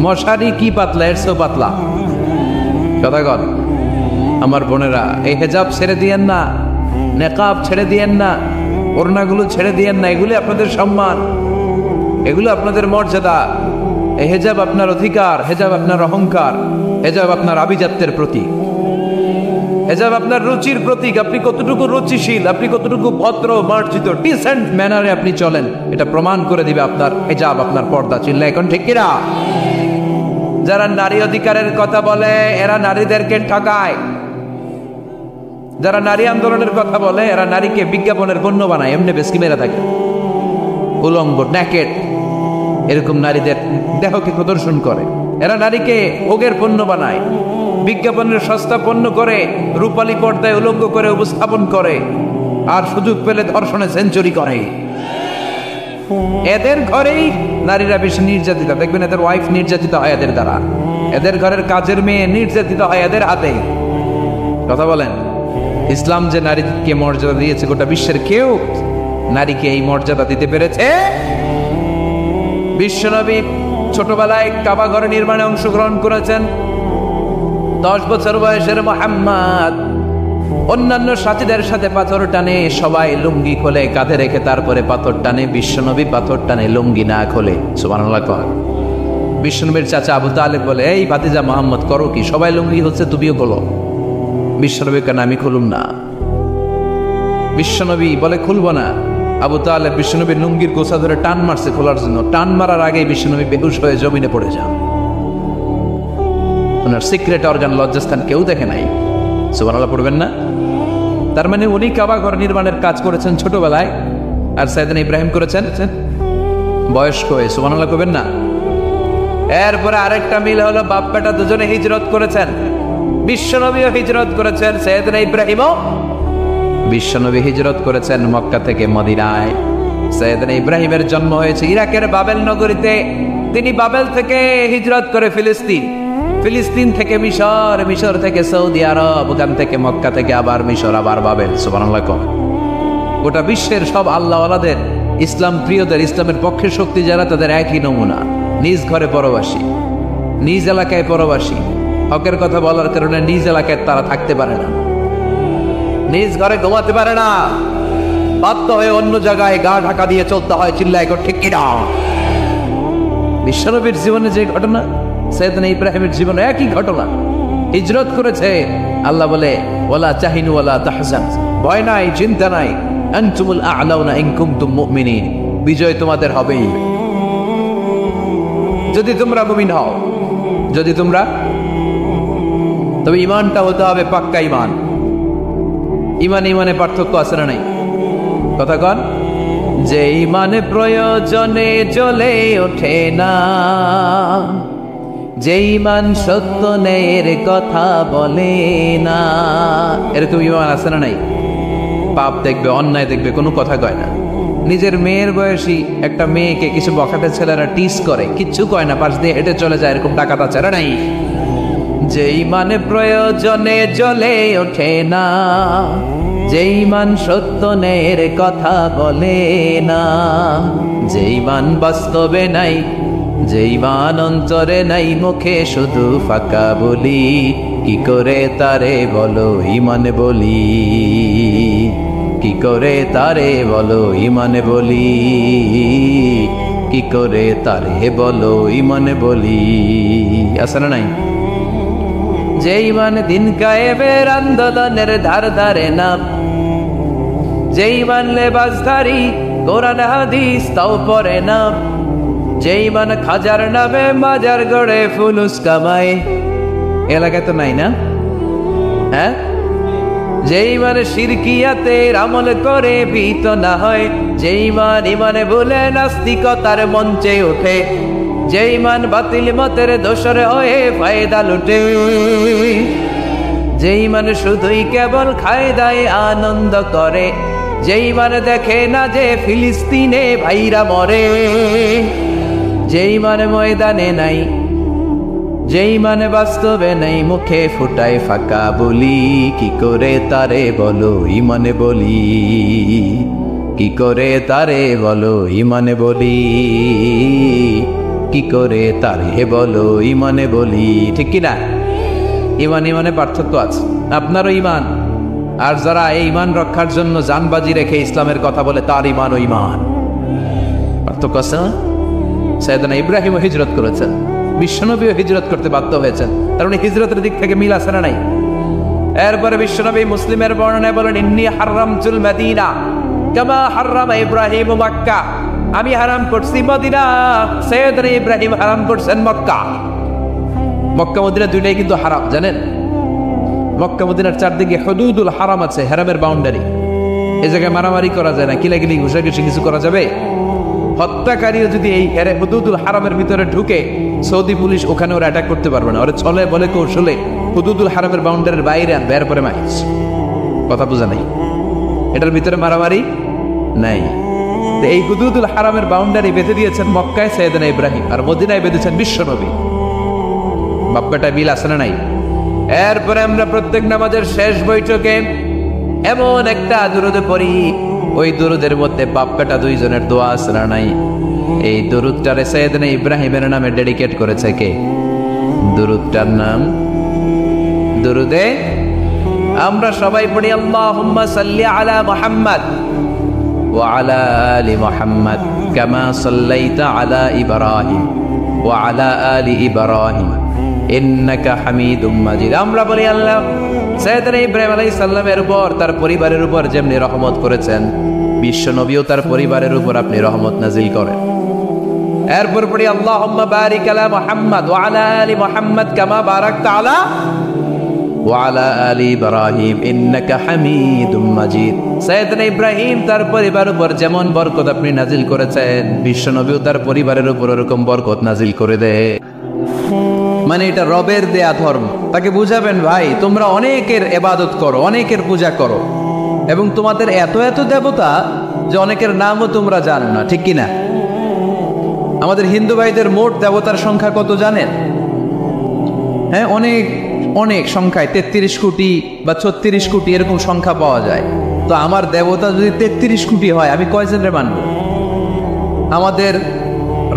মশারি কি পাতলা, এর চেয়েও পাতলা। কথা কর। আমার বোনেরা, এই হেজাব ছেড়ে দিয়েন না, নেকাব ছেড়ে দিয়েন না, ওড়নাগুলো ছেড়ে দিয়েন না। এগুলি আপনাদের সম্মান, এগুলো আপনাদের মর্যাদা। এই হেজাব আপনার অধিকার, হেজাব আপনার অহংকার, হেজাব আপনার আভিজাত্যের প্রতীক, হেজাব আপনার রুচির প্রতীক। আপনি কতটুকু রুচিশীল, আপনি কতটুকু ভদ্র মার্জিত ডিসেন্ট ম্যানারে আপনি চলেন, এটা প্রমাণ করে দিবে আপনার হেজাব, আপনার পর্দা। চিল্লা এখন ঠিক কিনা? যারা নারী অধিকারের কথা বলে এরা নারীদেরকে ঠকায়। যারা নারী আন্দোলনের কথা বলে এরা নারীকে বিজ্ঞাপনের পণ্য বানায়, এমনি বেশি মেরে থাকে। উলঙ্গ, নেকেড, এরকম নারীদের দেহকে প্রদর্শন করে। এরা নারীকে ভোগের পণ্য বানায়, বিজ্ঞাপনের সস্তা পণ্য করে, রূপালী পর্দায় উলঙ্গ করে উপস্থাপন করে। আর সুযোগ পেলে ধর্ষণে সেঞ্চুরি করে। এদের ঘরেই নারীরা বেশি নির্যাতিত, দেখবেন এদের ওয়াইফ নির্যাতিত হয় এদের দ্বারা, এদের ঘরের কাজের মেয়ে নির্যাতিত হয় এদের হাতে। কথা বলেন, ইসলাম যে নারীকে মর্যাদা দিয়েছে, গোটা বিশ্বের কেউ নারীকে এই মর্যাদা দিতে পেরেছে? বিশ্বনবী ছোটবেলায় কাবা ঘর নির্মাণে অংশগ্রহণ করেছেন। 10 বছর বয়সের মুহাম্মদ অন্যান্য সাথীদের সাথে পাথর টানে, সবাই লুঙ্গি খোলে কাঁধে রেখে, তারপরে পাথর টানে। বিশ্বনবী পাথর টানে লুঙ্গি না খোলে। সুবহানাল্লাহ। বিশ্বনবীর চাচা আবু তালেব বলে, এই ভাতিজা মুহাম্মদ করো কি, সবাই লুঙ্গি হচ্ছে তুমিও খোলো। বিশ্বনবী কেন, আমি খুলুম না। বিশ্বনবী বলে খুলবো না। আবু তালেব বিশ্বনবীর লুঙ্গির গোছা ধরে টান মারছে খোলার জন্য, টান মারার আগে বিশ্বনবী বেহুশ হয়ে জমিনে পড়ে যান। ওনার সিক্রেট অর্গান লজ্জাস্থান কেউ দেখে নাই। সুবহানাল্লাহ পড়বেন না? তার মানে উনি কাবা ঘর নির্মাণের কাজ করেছেন ছোটবেলায়, আর সাইয়েদনা ইব্রাহিম করেছেন বয়স্ক হয়ে। সুবহানাল্লাহ করবেন না? এরপরে আরেকটা মিল হলো, বাপ বেটা দুজনে হিজরত করেছেন। বিশ্বনবীও হিজরত করেছেন, সাইয়েদনা ইব্রাহিমও। বিশ্বনবী হিজরত করেছেন মক্কা থেকে মদিনায়। সাইয়েদনা ইব্রাহিমের জন্ম হয়েছে ইরাকের বাবেল নগরীতে। তিনি বাবেল থেকে হিজরত করে ফিলিস্তিন, ফিলিস্তিন থেকে মিশর, মিশর থেকে সৌদি আরব, ওখান থেকে মক্কা থেকে আবার মিশর, আবার বাবেল। সুবহানাল্লাহ। গোটা বিশ্বের সব আল্লাহওয়ালাদের, ইসলাম প্রিয়দের, ইসলামের পক্ষে শক্তি যারা, তাদের একই নমুনা। নিজ ঘরে পরবাসী, নিজ এলাকায় পরবাসী। হকের কথা বলার কারণে নিজ এলাকায় তারা থাকতে পারে না, নিজ ঘরে ঘুমাতে পারে না, বাধ্য হয়ে অন্য জায়গায় গা ঢাকা দিয়ে চলতে হয়। চিল্লায় কর ঠিক কিনা? বিশ্বনবীর জীবনে যে ঘটনা, সাইয়েদনা ইব্রাহিমের জীবনে একই ঘটনা। হিজরত করেছে, আল্লাহ বলে ওয়ালা তাহিনু ওয়ালা তাহজান, ভয় নাই, চিন্তা নাই, আনতুমুল আ'লাউনা ইন কুনতুম মুমিনিন, বিজয় তোমাদের হবেই যদি তোমরা মুমিন হও। যদি তোমরা, তবে ঈমানটা হতে হবে পাক্কা ঈমান। ইমানে পার্থক্য আছে না নাই? কথা কন। যে ইমানে প্রয়োজনে জ্বলে ওঠে না, যে ইমান সত্য ন্যায়ের কথা বলে না, এরকম ইমান আছে না নাই? পাপ দেখবে, অন্যায় দেখবে, কোনো কথা কয় না। নিজের মেয়ের বয়সী একটা মেয়েকে কিছু বখাটে ছেলেরা টিস করে, কিচ্ছু কয় না, পাশ দিয়ে হেঁটে চলে যায়, এরকম ডাকাত আছে না নাই? যে ইমানে প্রয়োজনে জ্বলে ওঠে না, যে ইমান সত্য ন্যায়ের কথা বলে না, যে ইমান বাস্তবে নাই, যে ইমান অন্তরে নাই, মুখে শুধু ফাঁকা বলি, কি করে তারে বলো ইমানে বলি, কি করে তারে বলো ইমানে বলি, কি করে তারে বলো ইমানে বলি। আছে না নাই? যে ইমান দিন কায়েমের আন্দোলনের ধার ধারে না, যে ইমান লেবাসধারী কোরআন হাদিস তাও পড়ে না, যে ইমান খাজার নামে মাজার গড়ে ফুলুস কামায়। এলাকায় তো নাই না? হ্যাঁ, যে ইমান শিরকিয়াতে আমল করে ভীত না হয়, যে ইমান ইমানে ভুলে নাস্তিকতার মঞ্চে ওঠে, যে ইমান বাতিল মতের দোষরে হয়ে ফায়দা লুটে, যে ইমান শুধুই কেবল খায় দায় আনন্দ করে, যে ইমান দেখে না যে ফিলিস্তিনে ভাইরা মরে, যে ইমান ময়দানে নাই, যে ইমান বাস্তবে নেই, মুখে ফুটায় ফাঁকা বলি, কি করে তারে বলো ইমানে বলি, কি করে তারে বলো ইমানে বলি, কি করে তারে বলো ইমানে বলি। ঠিক কিনা? ইমানে পার্থক্য আছে। আপনারও ইমান, আর যারা এই ইমান রক্ষার জন্য জানবাজি রেখে ইসলামের কথা বলে, তার ইমান ও ইমান পার্থক্য আছে না? সাইয়েদনা ইব্রাহিমও হিজরত করেছেন, বিশ্বনবীও হিজরত করতে বাধ্য হয়েছেন, কারণ হিজরতের দিক থেকে মিল আছে না নাই? এরপরে বিশ্বনবী মুসলিমের বর্ণনায় বলেন, ইন্নী হারামতুল মদিনা কামা হারামা ইব্রাহিম মক্কা, আমি হারাম করছি মদিনা, সাইয়েদনা ইব্রাহিম হারাম করছেন মক্কা। মক্কা মদিনা দুইটাই কিন্তু হারাম, জানেন? মক্কা মদিনার চারদিকে হুদুদুল হারাম আছে, হারামের বাউন্ডারি। এই জায়গায় মারামারি করা যায় না, কিলাকিলি ঘুষাঘুষি কিছু করা যাবে? হত্যাকারীও যদি এই হুদুদুল হারামের ভিতরে ঢুকে, সৌদি পুলিশ ওখানে ওরা অ্যাটাক করতে পারবে না। ওরা ছলে বলে কৌশলে হুদুদুল হারামের বাউন্ডারির বাইরে আনবে, এরপরে মাইস। কথা বোঝা নাই? এটার ভিতরে মারামারি নাই। তো এই হুদুদুল হারামের বাউন্ডারি বেঁধে দিয়েছেন মক্কায় সাইয়েদনা ইব্রাহিম, আর মদিনায় বেঁধেছেন বিশ্বনবী। বাপ্পাটা মিল আছে না নাই? এরপরে আমরা প্রত্যেক নামাজের শেষ বৈঠকে এমন একটা দুরুদ পড়ি, ওই দুরুদের মধ্যে বাপ্পাটা দুইজনের দোয়া আছে না নাই? এই দুরুদটারে সাইয়েদনা ইব্রাহিমের নামে ডেডিকেট করেছে কে? দুরুদটার নাম দুরুদে আমরা সবাই পড়ি আল্লাহুম্মা সাল্লি আলা মুহাম্মাদ ওয়া আলা আলি মুহাম্মাদ কামা সাল্লাইতা আলা ইব্রাহিম ওয়া আলা আলি ইব্রাহিম ইন্নাকা হামিদুম মাজিদ। আমরা বলি আল্লাহ সাইয়েদনা ইব্রাহিম আলাইহিস সালামের উপর, তার পরিবারের উপর যেমনি রহমত করেছেন, বিশ্ব নবীও তার পরিবারের উপর আপনি রহমত নাজিল করেন। এরপর পড়ি আল্লাহুম্মা বারিক আলা মুহাম্মাদ ওয়া আলা আলি মুহাম্মাদ কামা বারাকতা আলা ওয়া আলা আলি ইব্রাহিম ইন্নাকা হামিদুম মাজিদ। সাইয়েদনা ইব্রাহিম তার পরিবারের উপর যেমন বরকত আপনি নাজিল করেছেন, বিশ্ব নবীও তার পরিবারের উপর এরকম বরকত নাজিল করে দেয়। মানে এটা রবের দেয়া ধর্ম। তাকে বুঝাবেন, ভাই তোমরা অনেকের ইবাদত করো, অনেকের পূজা করো, এবং তোমাদের এত এত দেবতা যে অনেকের নামও তোমরা জানো না, ঠিক কিনা? আমাদের হিন্দু ভাইদের মোট দেবতার সংখ্যা কত জানেন? হ্যাঁ, অনেক অনেক সংখ্যায় 33 কোটি বা 36 কোটি এরকম সংখ্যা পাওয়া যায়। তো আমার দেবতা যদি 33 কোটি হয়, আমি কয়জনের মানব? আমাদের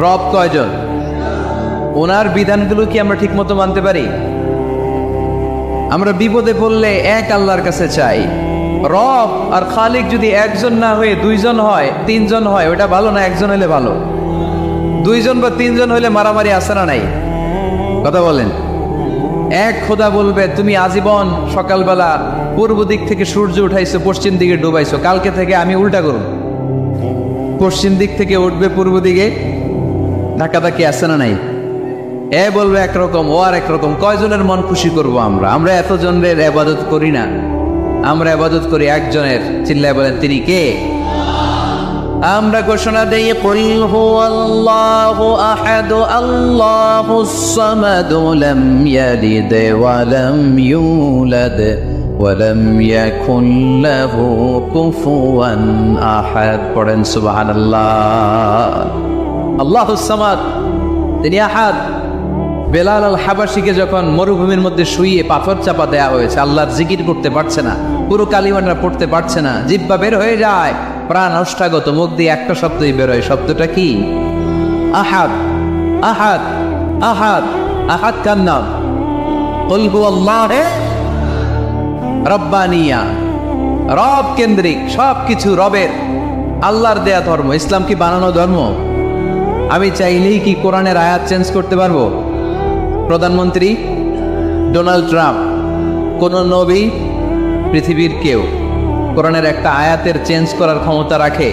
রব কয়জন? ওনার বিধানগুলো কি আমরা ঠিক মতো মানতে পারি? আমরা বিপদে পড়লে এক আল্লাহর কাছে চাই। রব আর খালিক যদি একজন না হয়ে দুইজন হয়, তিনজন হয়, ওটা ভালো না একজন হলে ভালো? দুইজন বা তিনজন হলে মারামারি আছে না নাই? কথা বলেন। এক খোদা বলবে তুমি আজীবন সকালবেলা পূর্ব দিক থেকে সূর্য উঠাইছো, পশ্চিম দিকে ডুবাইছো, কালকে থেকে আমি উল্টা করব, পশ্চিম দিক থেকে উঠবে পূর্ব দিকে, ধাক্কাধাক্কি আছে না নাই? এ বলবে একরকম, ও আর একরকম। কয়জনের মন খুশি করব আমরা? আমরা এতজনের ইবাদত করি না, আমরা ইবাদত করি একজনের। চিল্লায় বলেন তিনি কে? আমরা ঘোষণা দেই কুল হুয়াল্লাহু আহাদ আল্লাহুস সামাদ লাম ইয়ালিদ ওয়া লাম ইউলাদ ওয়া লাম ইয়াকুল লাহু কুফুয়ান আহাদ। পড়েন সুবহানাল্লাহ। আল্লাহুস সামাদ, তিনি আহাদ। বেলাল আল হাবাসীকে যখন মরুভূমির মধ্যে শুইয়ে পাথর চাপা দেয়া হয়েছে, আল্লাহর জিকির করতে পারছে না, পুরো কালিমাটা পড়তে পারছে না, জিহ্বা বের হয়ে যায়, প্রাণ অষ্টাগত, মুখ দিয়ে একটা শব্দই বের হয়। শব্দটা কি? আহাদ। আহাদ আহাদ আহাদ কার নাম? কুল হুয়াল্লাহু রাব্বানিয়া, রব কেন্দ্রিক, সবকিছু রবের, আল্লাহর দেয়া ধর্ম। ইসলাম কি বানানো ধর্ম? আমি চাইলেই কি কোরআনের আয়াত চেঞ্জ করতে পারবো? প্রধানমন্ত্রী ডোনাল্ড ট্রাম্প, কোন নবী, পৃথিবীর কেউ কোরআনের একটা আয়াতের চেঞ্জ করার ক্ষমতা রাখে?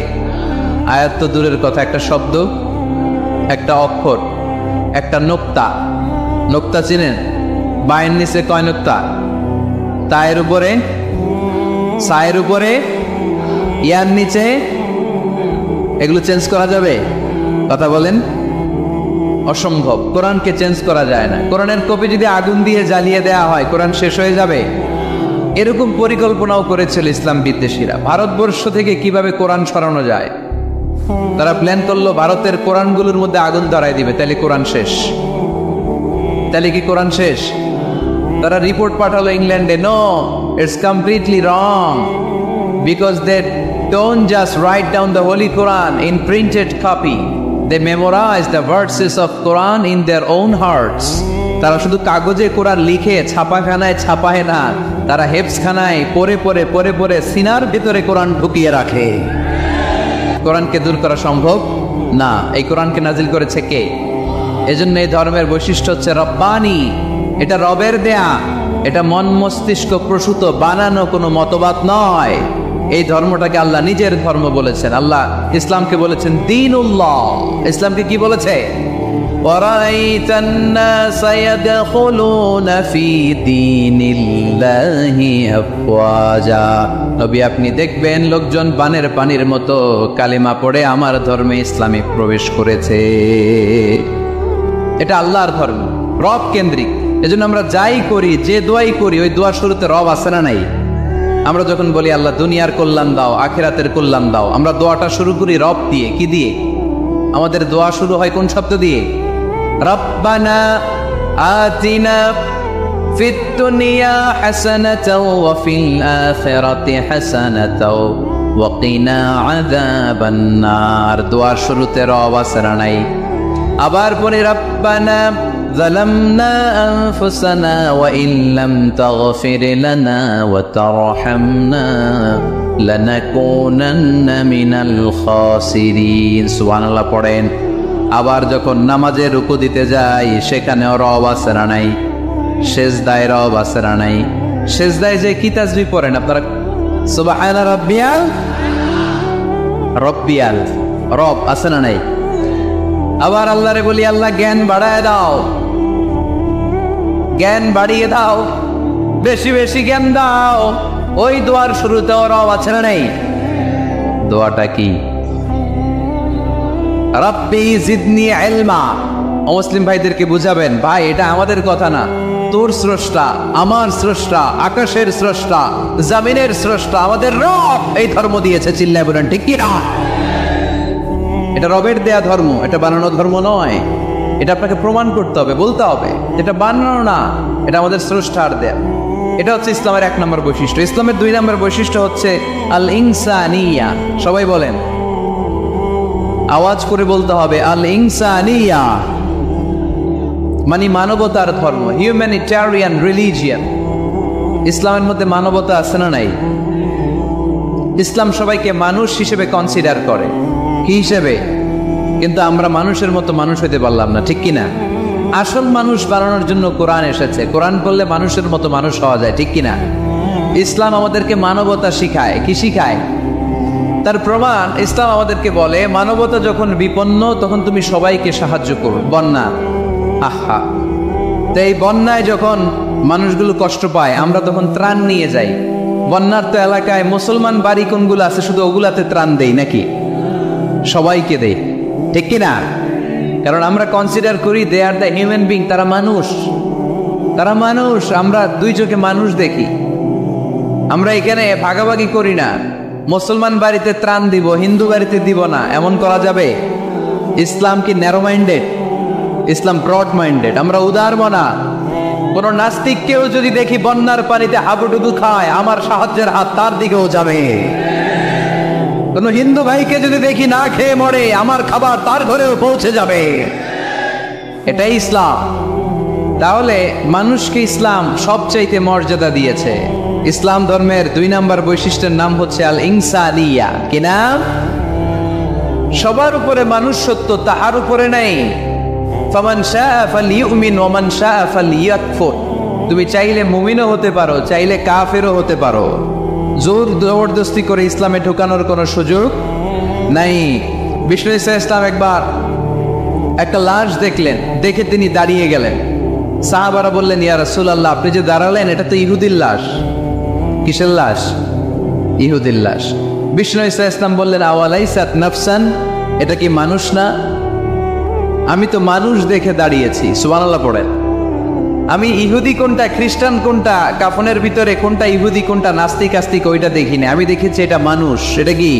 আয়াত তো দূরের কথা, একটা শব্দ, একটা অক্ষর, একটা নোক্তা। নোক্তা চিনেন? বায়ের নিচে কয় নোক্তা? তায়ের উপরে, সায়ের উপরে, ইয়ার নিচে। এগুলো চেঞ্জ করা যাবে? কথা বলেন। অসম্ভব। কোরআনকে চেঞ্জ করা যায় না। কোরআনের কপি যদি আগুন দিয়ে জ্বালিয়ে দেওয়া হয়, কোরআন শেষ হয়ে যাবে। এরকম পরিকল্পনাও করেছিল ইসলাম বিদ্বেষীরা, ভারতবর্ষ থেকে কিভাবে কোরআন সরানো যায়। তারা প্ল্যান করলো ভারতের কোরআনগুলোর মধ্যে আগুন ধরাই দিবে, তাহলে কোরআন শেষ। তাহলে কি কোরআন শেষ? তারা রিপোর্ট পাঠালো ইংল্যান্ডে, no, it's completely wrong, because they don't just write down the Holy Quran in printed copy. They memorize the verses of Quran in their own hearts. তারা শুধু কাগজে কোরআন লিখে ছাপাখানায় ছাপায় না, তারা হেফজখানায় পড়ে পড়ে পড়ে পড়ে সিনার ভিতরে কোরআন ঢুকিয়ে রাখে। কোরআনকে দূর করা সম্ভব না। এই কোরআনকে নাজিল করেছে কে? এজন্য এই ধর্মের বৈশিষ্ট্য হচ্ছে রব্বানি। এটা রবের দেয়া, এটা মন মস্তিষ্ক প্রসূত বানানো কোনো মতবাদ নয়। এই ধর্মটাকে আল্লাহ নিজের ধর্ম বলেছেন। আল্লাহ ইসলামকে বলেছেন দীনুল্লাহ। ইসলামকে কি বলেছে? ওয়ারাইতান নাসা ইয়াদখুলুনা ফি দীনিল্লাহি আফওয়াজা। নবী আপনি দেখবেন লোকজন বানের পানির মতো কালিমা পড়ে আমার ধর্মে ইসলামে প্রবেশ করেছে। এটা আল্লাহর ধর্ম, রব কেন্দ্রিক। এজন্য আমরা যাই করি, যে দোয়াই করি, ওই দোয়ার শুরুতে রব আছে না নাই? আমরা যখন বলি আল্লাহ দুনিয়ার কল্যাণ দাও, আখিরাতের কল্যাণ দাও, আমরা দোয়াটা শুরু করি রব দিয়ে। কি দিয়ে? আমাদের দোয়া শুরু হয় কোন শব্দ দিয়ে? রব্বানা আতিনা ফিদ দুনিয়া হাসানাতাও ওয়া ফিল আখিরাতি হাসানাতাও ওয়া কিনা আযাবান নার। দোয়ার শুরুতে রব আছে না নাই? আবার পরে রব্বানা ظلمنا أنفسنا وإن لم تغفر لنا وترحمنا لنكونن من الخاسرين। সুবহানাল্লাহ পড়েন। আবার যখন নামাজে রুকু দিতে যাই সেখানেও রব আছে না নাই? সেজদায় রব আছে না নাই? সেজদায় যে কি তাসবিহ পড়েন আপনারা? সুবহানা রাব্বিয়াল রব্বিয়াল, রব আছে না নাই? আবার আল্লাহরে বলি আল্লাহ জ্ঞান বাড়ায় দাও, জ্ঞান বাড়িয়ে দাও, বেশি বেশি জ্ঞান দাও। ওই দোয়ার শুরুতেও রব আছে না নাই? দোয়াটা কি? রাব্বি জিদনি ইলমা। মুসলিম ভাইদেরকে বুঝাবেন, ভাই এটা আমাদের কথা না, তোর স্রষ্টা, আমার স্রষ্টা, আকাশের স্রষ্টা, জমিনের স্রষ্টা, আমাদের রব এই ধর্ম দিয়েছে। চিল্লায় বলেন ঠিক কি না? এটা রবের দেয়া ধর্ম, এটা বানানো ধর্ম নয়। এটা আপনাকে প্রমাণ করতে হবে, বলতে হবে এটা বানানো না, এটা আমাদের স্রষ্টার দেয়া। এটা হচ্ছে ইসলামের 1 নম্বর বৈশিষ্ট্য। ইসলামের 2 নম্বর বৈশিষ্ট্য হচ্ছে আল ইনসানিয়া। সবাই বলেন, আওয়াজ করে বলতে হবে আল ইনসানিয়া, মানে মানবতার ধর্ম, হিউম্যানিটেরিয়ান রিলিজিয়ান। ইসলামের মধ্যে মানবতা আছে না নাই? ইসলাম সবাইকে মানুষ হিসেবে কনসিডার করে। কি হিসেবে? কিন্তু আমরা মানুষের মতো মানুষ হইতে পারলাম না, ঠিক কিনা? আসল মানুষ বানানোর জন্য কোরআন এসেছে। কোরআন পড়লে মানুষের মতো মানুষ হওয়া যায়, ঠিক কিনা? ইসলাম আমাদেরকে মানবতা শিখায়। কি শিখায়? তার প্রমাণ ইসলাম আমাদেরকে বলে মানবতা যখন বিপন্ন তখন তুমি সবাইকে সাহায্য করো। বন্যা, আহা, তো এই বন্যায় যখন মানুষগুলো কষ্ট পায় আমরা তখন ত্রাণ নিয়ে যাই। বন্যার তো এলাকায় মুসলমান বাড়ি কোনগুলো আছে শুধু ওগুলাতে ত্রাণ দেই নাকি? সবাইকে দেই, ঠিক কিনা? কারণ আমরা কনসিডার করি দে আর দ্য হিউম্যান বিং, তারা মানুষ, তারা মানুষ। আমরা 2 চোখে মানুষ দেখি। আমরা এখানে ভাগাভাগি করি না, মুসলমান বাড়িতে ত্রাণ দিব, হিন্দু বাড়িতে দিব না, এমন করা যাবে? ইসলাম কি ন্যারো মাইন্ডেড? ইসলাম ব্রড মাইন্ডেড। আমরা উদার মনা। কোন নাস্তিককেও যদি দেখি বন্যার পানিতে হাবুডুবু খায়, আমার সাহায্যের হাত তার দিকেও যাবে। কোন হিন্দু ভাইকে যদি দেখি না খেয়ে মরে, আমার খাবার তার ঘরেও পৌঁছে যাবে। এটাই ইসলাম। তাহলে মানুষকে ইসলাম সবচাইতে মর্যাদা দিয়েছে। ইসলাম ধর্মের 2 নম্বর বৈশিষ্ট্যের নাম হচ্ছে আল ইনসানিয়া। কি নাম? সবার উপরে মানুষ সত্য, তাহার উপরে নাই। ফামান শাআ ফালইউমিন ওয়া মান শাআ ফালইয়াকফুর। তুমি চাইলে মুমিনও হতে পারো, চাইলে কাফেরও হতে পারো। জোর জবরদস্তি করে ইসলামে ঢোকানোর কোনো সুযোগ নাই। বিষ্ণু ইসলাম একবার একটা লাশ দেখলেন, দেখে তিনি দাঁড়িয়ে গেলেন। সাহাবারা বললেন, ইয়া রাসূলুল্লাহ, আপনি যে দাঁড়ালেন এটা তো ইহুদির লাশ। কিসের লাশ? ইহুদির লাশ। বিষ্ণু ইসলাম বললেন, আওয়ালাইসাত নাফসান, এটা কি মানুষ না? আমি তো মানুষ দেখে দাঁড়িয়েছি। সুবহানাল্লাহ পড়েন। আমি ইহুদি কোনটা, খ্রিস্টান কোনটা, কাফনের ভিতরে কোনটা ইহুদি কোনটা নাস্তিক আস্তিক ওইটা দেখিনি। আমি দেখেছি এটা মানুষ। এটা কি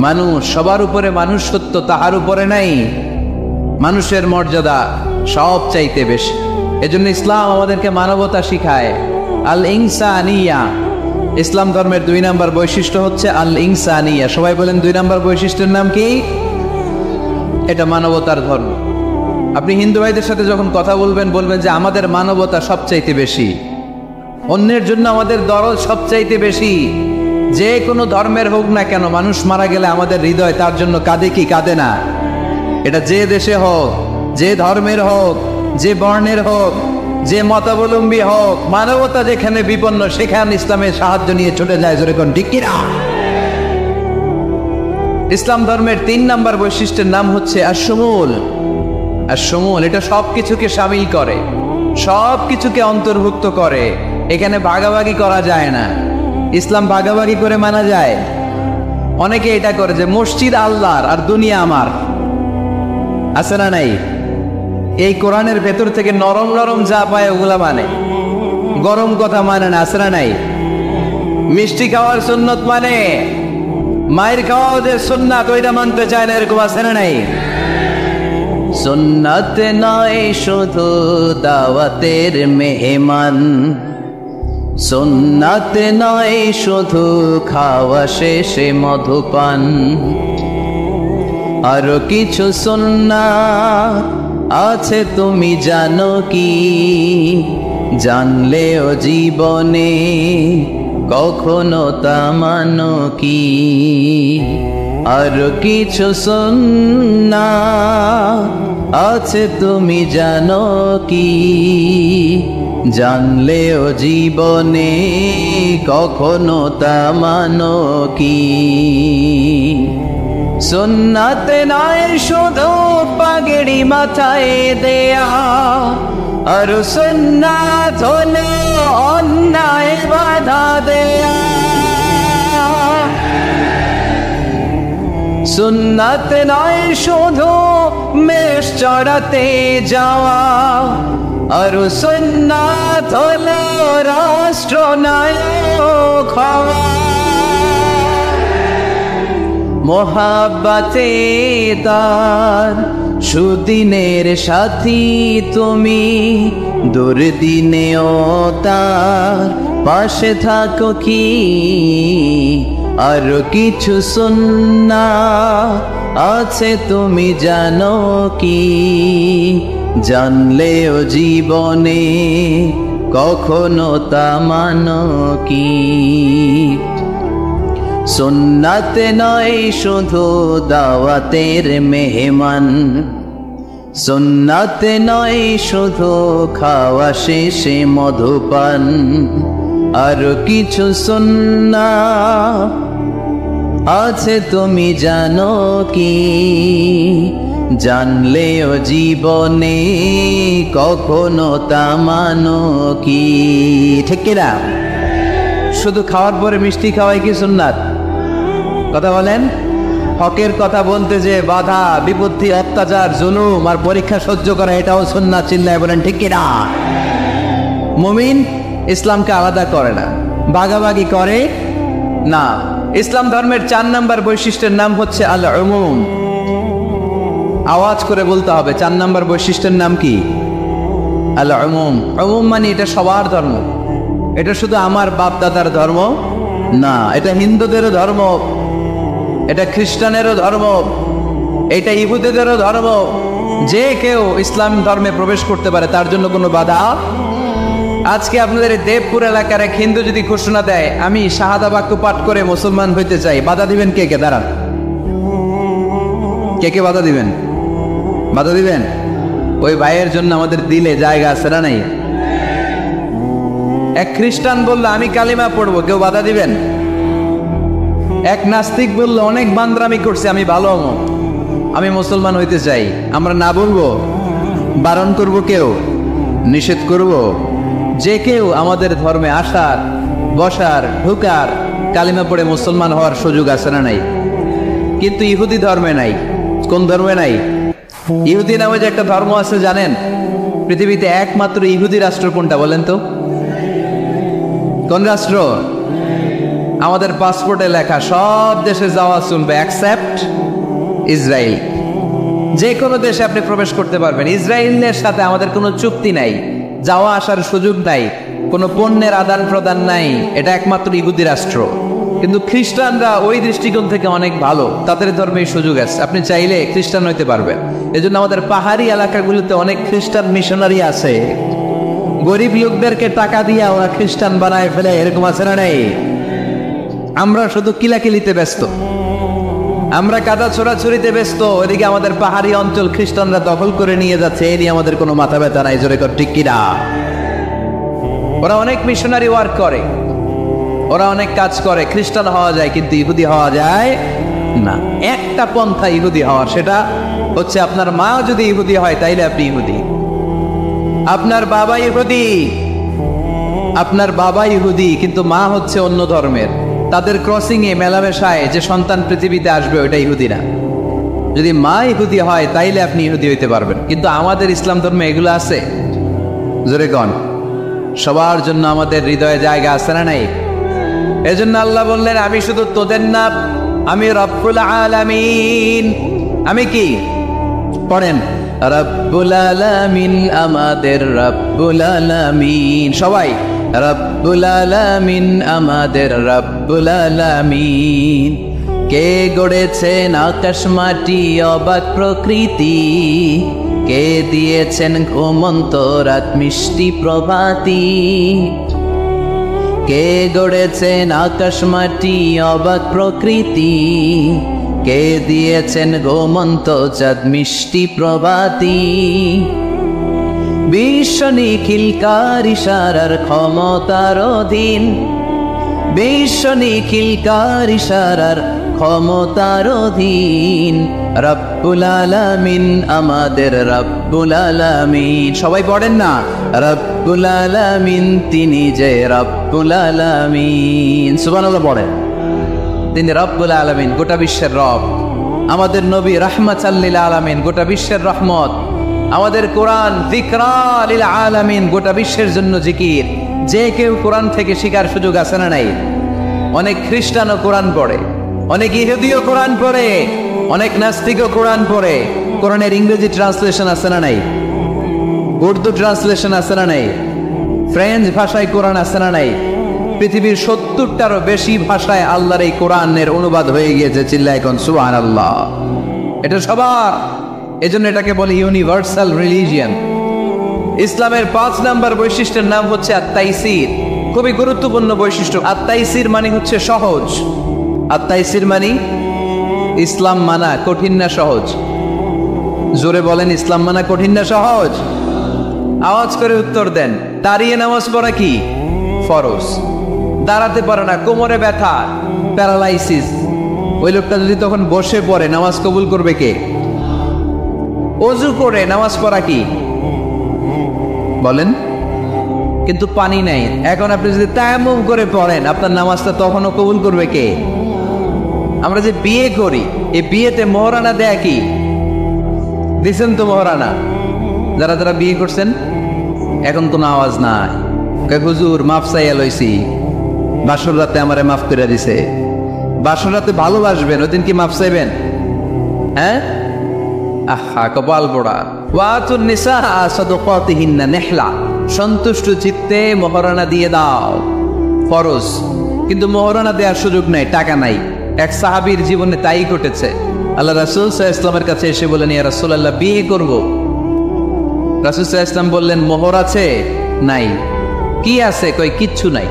মানুষ? সবার উপরে মানুষ সত্য, তাহার উপরে নাই। মানুষের মর্যাদা সব চাইতে বেশি। এজন্য ইসলাম আমাদেরকে মানবতা শিখায়। আল ইনসানিয়া। ইসলাম ধর্মের 2 নম্বর বৈশিষ্ট্য হচ্ছে আল ইনসানিয়া। সবাই বলেন 2 নম্বর বৈশিষ্ট্যের নাম কি? এটা মানবতার ধর্ম। আপনি হিন্দু ভাইদের সাথে যখন কথা বলবেন, বলবেন যে আমাদের মানবতা সবচাইতে বেশি, অন্যের জন্য আমাদের দরদ সবচাইতে বেশি। যে কোনো ধর্মের হোক না কেন, মানুষ মারা গেলে আমাদের হৃদয় তার জন্য কাঁদে কি কাঁদে না? এটা যে দেশে হোক, যে ধর্মের হোক, যে বর্ণের হোক, যে মতাবলম্বী হোক, মানবতা যেখানে বিপন্ন সেখানে ইসলামের সাহায্য নিয়ে ছুটে যায়। জোরে কোন ঠিক কিনা? ইসলাম ধর্মের 3 নম্বর বৈশিষ্ট্যের নাম হচ্ছে আশ-শুমুল। আশ-শুমুল, এটা সবকিছুকে শামিল করে, সবকিছুকে অন্তর্ভুক্ত করে। এখানে ভাগাভাগি করা যায় না। ইসলাম ভাগাভাগি করে মানা যায়? অনেকে এটা করে যে মসজিদ আল্লাহর আর দুনিয়া আমার। আছে না নাই? এই কোরআনের ভেতর থেকে নরম নরম যা পায় ওগুলা মানে, গরম কথা মানে না। আছে না নাই? মিষ্টি খাওয়ার সুন্নত মানে মায়ের খাওয়া ওদের সুন্নাত, ওইটা মানতে চায় না, এরকম আছে না নাই? সুন্নাত নয় শুধু দাওয়াতের মেহমান, সুন্নাত নয় শুধু খাওয়া শেষে মধুপান, আরো কিছু সুন্নাত আছে তুমি জানো কি? জানলেও জীবনে কখনো তা মানো কি? আরো কিছু সুন্নাত আছে তুমি জানো কি? জানলেও জীবনে কখনো তা মানো কি? সুন্নাত নয় শুধু পাগড়ি মাথায় দেয়া, আর সুন্নাত হলো অন্যায় বাধা দেয়া। সুন্নাত নয় শুধু মেষ চড়াতে যাওয়া, আর সুন্নাত হলো রাষ্ট্রনায়ক হওয়া। মোহাব্বতে তার সুদিনের সাথী তুমি, দুর্দিনেও তার পাশে থাকো কি? আর কিছু সুন্নাত আছে তুমি জানো কি? জানলেও জীবনে কখনো তা মানো কি? সুন্নাত নয় শুধু দাওয়াতের মেহমান, সুন্নাত নয় শুধু খাওয়া শেষে মধুপান, আর কিছু সুন্নাত আছে তুমি জানো কি? জানলেও জীবনে কখনো তা মানো কি? ঠিক কিনা? শুধু খাওয়ার পরে মিষ্টি খাওয়াই কি সুন্নাত? কথা বলেন। হকের কথা বলতে যে বাধা বিপত্তি অত্যাচার জুলুম আর পরীক্ষা সহ্য করা, এটাও সুন্নাত। চিল্লায় বলেন ঠিক কিনা? মুমিন ইসলামকে আলাদা করে না, ভাগাভাগি করে না। ইসলাম ধর্মের 4 নম্বর বৈশিষ্ট্যের নাম হচ্ছে আল উমুম। আওয়াজ করে বলতে হবে, 4 নম্বর বৈশিষ্ট্যের নাম কি? আল উমুম। উমুম মানে এটা সবার ধর্ম, এটা শুধু আমার বাপ দাদার ধর্ম না, এটা হিন্দুদেরও ধর্ম, এটা খ্রিস্টানেরও ধর্ম, এটা ইহুদিদেরও ধর্ম। যে কেউ ইসলাম ধর্মে প্রবেশ করতে পারে, তার জন্য কোনো বাধা। আজকে আপনাদের দেবপুর এলাকার এক হিন্দু যদি ঘোষণা দেয় আমি শাহাদা বাক্য পাঠ করে মুসলমান হইতে চাই, বাধা দিবেন কে কে? দাঁড়ান, কে কে বাধা দিবেন? বাধা দিবেন? ওই ভাইয়ের জন্য আমাদের দিলে জায়গা আছে না নাই? এক খ্রিস্টান বললো আমি কালিমা পড়বো, কেউ বাধা দিবেন? এক নাস্তিক বললো অনেক বান্দরামি করছে, আমি ভালো হবো, আমি মুসলমান হইতে চাই, আমরা না বলবো? বারণ করব কেউ? নিষেধ করব? যে কেউ আমাদের ধর্মে আসার, বসার, ঢুকার, কালিমা পড়ে মুসলমান হওয়ার সুযোগ আছে না নাই? কিন্তু ইহুদি ধর্মে নাই। কোন ধর্মে নাই? ইহুদি নামে যে একটা ধর্ম আছে জানেন? পৃথিবীতে একমাত্র ইহুদি রাষ্ট্র কোনটা বলেন তো? কোন রাষ্ট্র? আমাদের পাসপোর্টে লেখা সব দেশে যাওয়া চলবে এক্সেপ্ট ইসরায়েল। যে কোনো দেশে আপনি প্রবেশ করতে পারবেন, ইসরায়েলের সাথে আমাদের কোনো চুক্তি নাই, যাওয়া আসার সুযোগ নাই, কোনো পণ্যের আদান প্রদান নাই, এটা একমাত্র ইহুদি রাষ্ট্র। কিন্তু খ্রিস্টানরা ওই দৃষ্টিকোণ থেকে অনেক ভালো, তাদের ধর্মে এই সুযোগ আছে, আপনি চাইলে খ্রিস্টান হইতে পারবেন। এজন্য আমাদের পাহাড়ি এলাকাগুলোতে অনেক খ্রিস্টান মিশনারি আছে, গরিব লোকদেরকে টাকা দিয়ে ওরা খ্রিস্টান বানায় ফেলে, এরকম আছে না নাই? আমরা শুধু কিলাকিলিতে ব্যস্ত, আমরা কাদা ছোড়াছুরিতে ব্যস্ত, ওইদিকে আমাদের পাহাড়ি অঞ্চল খ্রিস্টানরা দখল করে নিয়ে যাচ্ছে, এই নিয়ে আমাদের কোনো মাথা ব্যথা নাই। জোরে কর ঠিক কিনা? ওরা অনেক মিশনারি ওয়ার্ক করে, ওরা অনেক কাজ করে, খ্রিস্টান হওয়া যায় কিন্তু ইহুদি হওয়া যায় না। একটা পন্থা ইহুদি হওয়ার, সেটা হচ্ছে আপনার মা যদি ইহুদি হয় তাইলে আপনি ইহুদি, আপনার বাবা ইহুদি, আপনার বাবা ইহুদি কিন্তু মা হচ্ছে অন্য ধর্মের, তাদের ক্রসিং এ মেলামেশায় যে সন্তান পৃথিবীতে আসবে ওইটা ইহুদি না। যদি মা ইহুদি হয় তাইলে আপনি ইহুদি হইতে পারবেন। কিন্তু আমাদের ইসলাম ধর্মে এগুলো আছে? জোরে গণ। সবার জন্য আমাদের হৃদয়ে জায়গা আছে না নাই? এজন্য আল্লাহ বললেন আমি শুধু তোদের না, আমি রব্বুল আলামিন। আমি কি পড়েন? রব্বুল আলামিন, আমাদের রব্বুল আলামিন। সবাই রব্বুল আলামিন, আমাদের রব্বুল আলামিন। কে গড়েছেন আকাশ মাটি অবাক প্রকৃতি, কে দিয়েছেন ঘুমন্ত রাত মিষ্টি প্রভাতী। কে গড়েছেন আকাশ মাটি অবাক প্রকৃতি, কে দিয়েছেন ঘুমন্ত চাঁদ মিষ্টি প্রভাতী। বিশ্ব নিখিলকার ইশারার ক্ষমতার অধীন, বিশ্ব নিখিলকার ইশারার ক্ষমতার অধীন। রব্বুল আলামিন, আমাদের রব্বুল আলামিন। সবাই পড়েন না, রব্বুল আলামিন, তিনি যে রব্বুল আলামিন। সুবহানাল্লাহ পড়েন। তিনি রব্বুল আলামিন, গোটা বিশ্বের রব। আমাদের নবী রাহমাতাল লিল আলামিন, গোটা বিশ্বের রহমত। আমাদের কোরআন যিকরা লিল আলামিন, গোটা বিশ্বের জন্য জিকির। যে কেউ কোরআন থেকে শিকার সুযোগ আছে না নাই? অনেক খ্রিস্টানও কোরআন পড়ে, অনেক ইহুদিও কোরআন পড়ে, অনেক নাস্তিকও কোরআন পড়ে। কোরআনের ইংরেজি ট্রান্সলেশন আছে না নাই? উর্দু ট্রান্সলেশন আছে না নাই? ফ্রেঞ্চ ভাষায় কোরআন আছে না নাই? পৃথিবীর 70টারও বেশি ভাষায় আল্লাহর এই কোরআনের অনুবাদ হয়ে গিয়েছে। চিল্লায় কোন সুবহানাল্লাহ। এটা সবার, এজন্য এটাকে বলে ইউনিভার্সাল রিলিজিয়ান। ইসলামের 5 নাম্বার বৈশিষ্ট্যের নাম হচ্ছে আত-তাইসির। খুবই গুরুত্বপূর্ণ বৈশিষ্ট্য। আত-তাইসির মানে হচ্ছে সহজ। আত-তাইসির মানে ইসলাম মানা কঠিন না সহজ? জোরে বলেন, ইসলাম মানা কঠিন না সহজ? আওয়াজ করে উত্তর দেন। দাঁড়িয়ে নামাজ পড়া কি ফরজ? দাঁড়াতে পারে না, কোমরে ব্যথা, প্যারালাইসিস, ওই লোকটা যদি তখন বসে পড়ে নামাজ কবুল করবে কে? অজু করে নামাজ পড়া কি বলেন? কিন্তু পানি নাই। এখন আপনি যদি তায়াম্মুম করে পড়েন আপনার নামাজটা তখনও কবুল করবে কে? আমরা যে বিয়ে করি, এই বিয়েতে মোহরানা দেয়া কি? দিছেন তো মোহরানা? যারা যারা বিয়ে করছেন এখন কোনো আওয়াজ নাই। হুজুর মাফ চাইয়া লইছি, বাসর রাতে আমারে মাফ করে দিছে। বাসর রাতে ভালোবাসবেন, ওই দিন কি মাফ চাইবেন? হ্যাঁ, আহা কপাল পোড়া। ওয়াতুন নিসা সাদাকাতিহিন্না নিহলা, সন্তুষ্ট চিত্তে মোহরানা দিয়ে দাও, ফরজ। কিন্তু মোহরানা দেওয়ার সুযোগ নাই, টাকা নাই। এক সাহাবীর জীবনে তাই ঘটেছে। আল্লাহ রাসূল সাল্লাল্লাহু আলাইহি ওয়াসাল্লামের কাছে এসে বললেন, ইয়া রাসূলুল্লাহ, বিয়ে করব। রাসূল সাল্লাল্লাহু আলাইহি ওয়াসাল্লাম বললেন, মোহর আছে? নাই। কি আছে? কই কিচ্ছু নাই।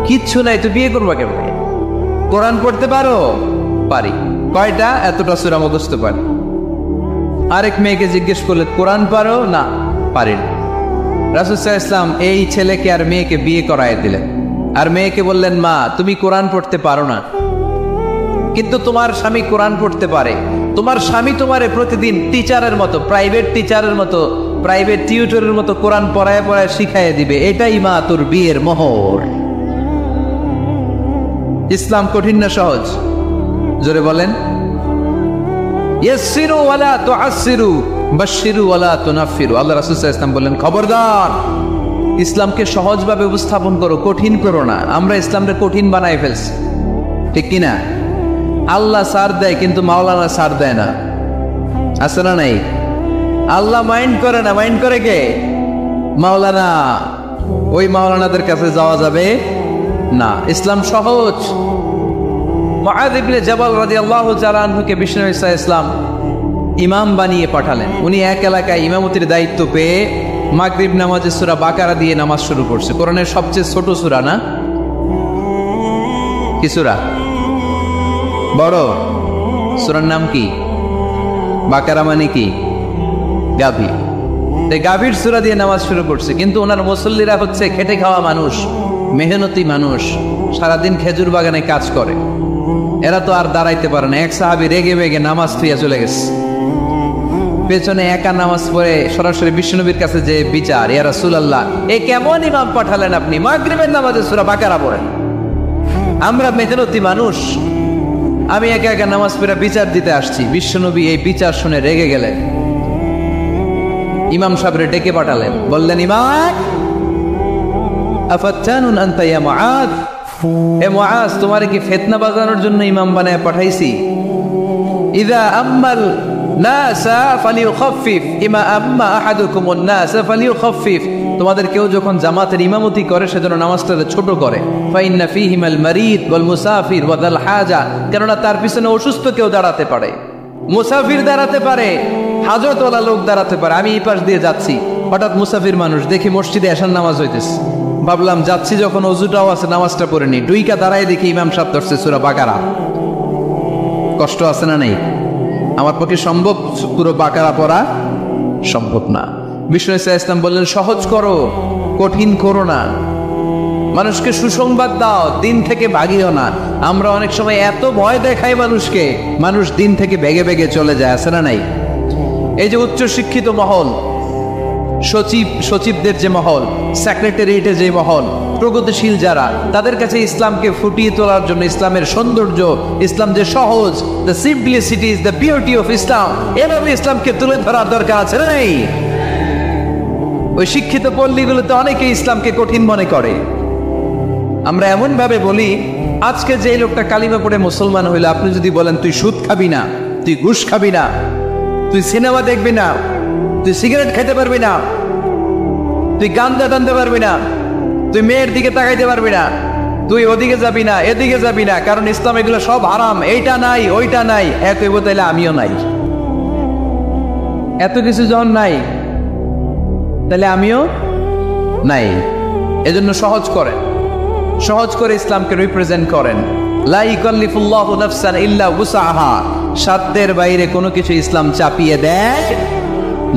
কিচ্ছু নাই তো বিয়ে করবা কেমনে? কোরআন পড়তে পারো? পারি। কয়টা? এতটা সূরা মুখস্থ পারি। আরেক মেয়েকে জিজ্ঞেস করলে, কোরআন পারো? না, পারি না। রাসূল সাল্লাল্লাহু আলাইহি ওয়াসাল্লাম এই ছেলেকে আর মেয়েকে বিয়ে করায় দিলেন। আর মেয়েকে বললেন, মা তুমি কোরআন পড়তে পারো না, কিন্তু তোমার স্বামী কোরআন পড়তে পারে। তোমার স্বামী তোমারে প্রতিদিন টিচারের মতো, প্রাইভেট টিচারের মতো, প্রাইভেট টিউটরের মতো কোরআন পড়ায় পড়ায় শিখাইয়ে দিবে। এটাই মা তোর বিয়ের মোহর। ইসলাম কঠিন না সহজ? জোরে বলেন। ইয়াসসিরু ওয়ালা তুআসসিরু, বাশশিরু ওয়ালা তুনাফফিরু। আল্লাহ রাসূল সাল্লাল্লাহু আলাইহি ওয়াসাল্লাম বললেন, খবরদার, ইসলামকে সহজভাবে উপস্থাপন করো, কঠিন করো না। আমরা ইসলামকে কঠিন বানাই ফেলছি, ঠিক কিনা? আল্লাহ ছাড় দেয় কিন্তু মাওলানা ছাড় দেয় না, আছে না নাই? আল্লাহ মাইন্ড করে না, মাইন্ড করে কে? মাওলানা। ওই মাওলানাদের কাছে যাওয়া যাবে না। ইসলাম সহজ। মুআয ইবনে জাবাল রাদিয়াল্লাহু তাআলা আনহুকে বিষ্ণু নবী সাল্লাল্লাহু আলাইহি ওয়াসাল্লাম ইমাম বানিয়ে পাঠালেন। উনি এক এলাকায় ইমামতির দায়িত্ব পেয়ে মাগরিব নামাজে সূরা বাকারা দিয়ে নামাজ শুরু করছে। কোরআনের সবচেয়ে ছোট সূরা না? কি সূরা? বড় সূরার নাম কি? বাকারা মানে কি? গাভী। এই গাভীর সূরা দিয়ে নামাজ শুরু করছে। কিন্তু ওনার মুসল্লিরা হচ্ছে খেটে খাওয়া মানুষ, মেহনতি মানুষ, সারাদিন খেজুর বাগানে কাজ করে। এরা তো আর দাঁড়াইতে পারে না। এক সাহাবী রেগে বেগে নামাজ থুইয়া চলে গেছে। পেছনে একা নামাজ পড়ে সরাসরি বিশ্বনবীর কাছে যে বিচার, ইয়া রাসূলুল্লাহ, এ কেমন ইমাম পাঠালেন আপনি? মাগরিবের নামাজে সূরা বাকারা পড়েন। আমরা মেহনতি মানুষ, আমি একা একা নামাজ পড়ে বিচার দিতে আসছি। বিশ্বনবী এই বিচার শুনে রেগে গেলেন। ইমাম সাহেবরে ডেকে পাঠালেন, বললেন, ইমাম আফাত্তানুন আনতা ইয়া মুআদ, এ মুআজ তোমারে কি ফিতনা বাজানোর জন্য ইমাম বানায় পাঠাইছি? ইযা আম্মাল নাসা ফালিউখাফফিফ ইমা আম্মা আহাদুকুমুন নাসা ফালিউখাফফিফ, তোমাদের কেউ যখন জামাতের ইমামতি করে সেজন্য নামাজটাকে ছোট করে। ফাইন্না ফীহিমাল মারিদ ওয়াল মুসাফির ওয়া যাল হাজা, কেননা তার পিছনে অসুস্থ কেউ দাঁড়াতে পারে, মুসাফির দাঁড়াতে পারে, হাজতওয়ালা লোক দাঁড়াতে পারে। আমি এই পাশ দিয়ে যাচ্ছি, হঠাৎ মুসাফির মানুষ দেখি মসজিদে এশার নামাজ হইতেছে, ভাবলাম যাচ্ছি যখন অজুটাও আছে নামাজটা পড়ে নি, ডুইকা দাঁড়ায় দেখি ইমাম সাহেব ধরছে সূরা বাকারা। কষ্ট আছে না নেই? আমার পক্ষে সম্ভব পুরো বাকারা পড়া সম্ভব না। বিষ্ণু ইসলাম বললেন সহজ করো, কঠিন করো না, মানুষকে সুসংবাদ দাও, দিন থেকে ভাগিও না। আমরা অনেক সময় এত ভয় দেখাই মানুষকে, মানুষ দিন থেকে বেগে বেগে চলে যায়, আছে না নাই? এই যে উচ্চ শিক্ষিত মহল, সচিবদের যে মহল, সেক্রেটারিয়েটের যে মহল, প্রগতিশীল যারা, তাদের কাছে ইসলামকে ফুটিয়ে তোলার জন্য, ইসলামের সৌন্দর্য, ইসলাম যে সহজ, the simplicity is the beauty of Islam, এভাবে ইসলামকে তুলে ধরার দরকার আছে না নেই? ওই শিক্ষিত পল্লীগুলোতে অনেকে ইসলামকে কঠিন মনে করে। আমরা এমন ভাবে বলি, আজকে যে লোকটা কালিমা পড়ে মুসলমান হইলো, আপনি যদি বলেন তুই সুদ খাবি না, তুই ঘুষ খাবি না, তুই সিনেমা দেখবি না, তুই সিগারেট খেতে পারবি না, তুই গাঞ্জা টানতে পারবি না, তুই মেয়ের দিকে তাকাইতে পারবি না, তুই ওদিকে যাবি না, এদিকে যাবি না, কারণ ইসলাম এগুলো সব হারাম, এইটা নাই ওইটা নাই, এক হইব তাইলে আমিও নাই। এত কিছু যখন নাই তাহলে আমিও নাই। এজন্য সহজ করেন, সহজ করে ইসলামকে রিপ্রেজেন্ট করেন। লা ইকাল্লিফুল্লাহু নাফসান ইল্লা উসআহা, সাধ্যের বাইরে কোনো কিছু ইসলাম চাপিয়ে দেয়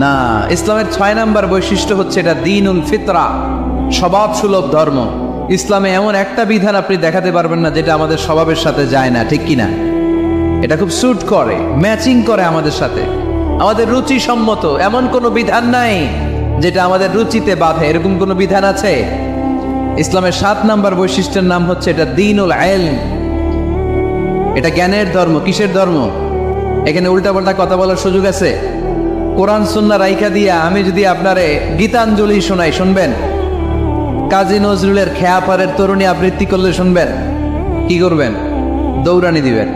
না। ইসলামের 6 নম্বর বৈশিষ্ট্য হচ্ছে এটা দ্বীনুল ফিতরা, স্বভাব সুলভ ধর্ম। ইসলামে এমন একটা বিধান আপনি দেখাতে পারবেন না যেটা আমাদের স্বভাবের সাথে যায় না, ঠিক কিনা? এটা খুব স্যুট করে, ম্যাচিং করে আমাদের সাথে, আমাদের রুচি সম্মত। এমন কোনো বিধান নাই যেটা আমাদের রুচিতে বাধে, এরকম কোনো বিধান আছে? ইসলামের 7 নম্বর বৈশিষ্ট্যের নাম হচ্ছে এটা দ্বীনুল ইলম, এটা জ্ঞানের ধর্ম। কিসের ধর্ম? এখানে উল্টাপাল্টা কথা বলার সুযোগ আছে? কোরআন সুন্নাহ রাইখা দিয়া আমি যদি আপনারে গীতাঞ্জলি শোনাই, শুনবেন? কাজী নজরুলের খেয়াপাড়ের তরুণী আবৃত্তি করলে শুনবেন? কি করবেন? দৌড়ানি দিবেন।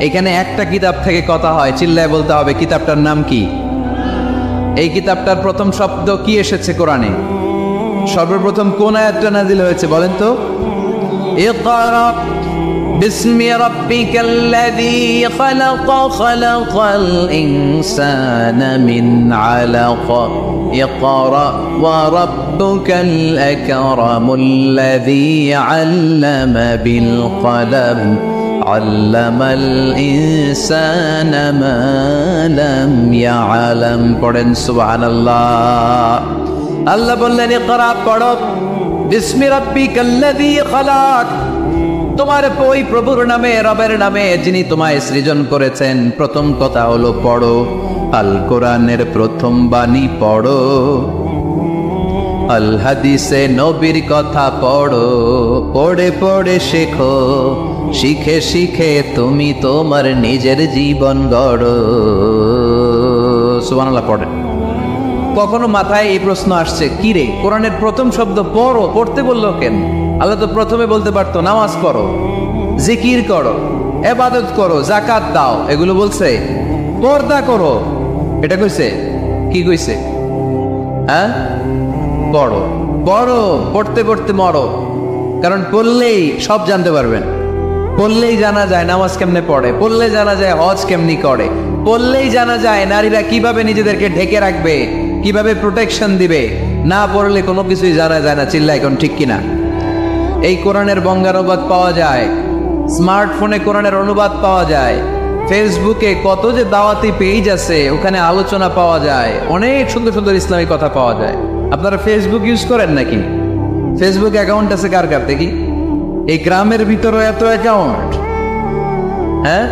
এখানে একটা কিতাব থেকে কথা হয়, চিল্লায় বলতে হবে কিতাবটার নাম কি। এই কিতাবটার প্রথম শব্দ কি এসেছে কোরআনে? সর্বপ্রথম কোন আয়াতটা নাজিল হয়েছে বলেন তো? ইকরা বিসমি রাব্বিকাল্লাযী খালাক, খালাকাল ইনসানা মিন আলাক, ইকরা ওয়া রাব্বুকাল আকরামুল্লাযী আল্লামা বিল কলম, আল্লামাল ইনসানা মা লাম ইয়ালাম। পড়েন সুবহানাল্লাহ। আল্লাহ বললেন ইকরা, পড়ো, বিসমি রাব্বিকাল্লাযী খালাক, তোমার ওই প্রভুর নামে, রবের নামে যিনি তোমায় সৃজন করেছেন। প্রথম কথা হলো পড়ো, আল কোরআনের প্রথম বাণী পড়ো, আল হাদিসে নবীর কথা পড়ো, পড়ে পড়ে শেখো, শিখে শিখে তুমি তোমার নিজের জীবন গড়ো। সুবহানাল্লাহ পড়েন। কখনো মাথায় এই প্রশ্ন আসছে, কি রে কোরআনের প্রথম শব্দ পড়ো, পড়তে বললো কেন? আল্লাহ তো প্রথমে বলতে পারতো নামাজ পড়ো, জিকির করো, ইবাদত করো, যাকাত দাও, এগুলো বলছে? পর্দা করো, এটা কইছে? কি কইছে? হ্যাঁ, পড়ো। পড়ো, পড়তে পড়তে মরো, কারণ পড়লেই সব জানতে পারবেন। পড়লেই জানা যায় নামাজ কেমনে পড়ে, পড়লে জানা যায় হজ কেমনি করে, পড়লেই জানা যায় নারীরা কিভাবে নিজেদেরকে ঢেকে রাখবে, কিভাবে প্রোটেকশন দিবে। না পড়লে কোনো কিছুই জানা যায় না। চিল্লা এখন ঠিক কিনা? এই কোরআনের বঙ্গানুবাদ পাওয়া যায়, স্মার্টফোনে কোরআনের অনুবাদ পাওয়া যায়, ফেসবুকে কত যে দাওয়াতি পেজ আছে, ওখানে আলোচনা পাওয়া যায়, অনেক সুন্দর সুন্দর ইসলামিক কথা পাওয়া যায়। আপনারা ফেসবুক ইউজ করেন নাকি? ফেসবুক অ্যাকাউন্ট আছে কার কার দেখি? এই গ্রামের ভিতরে এত অ্যাকাউন্ট, হ্যাঁ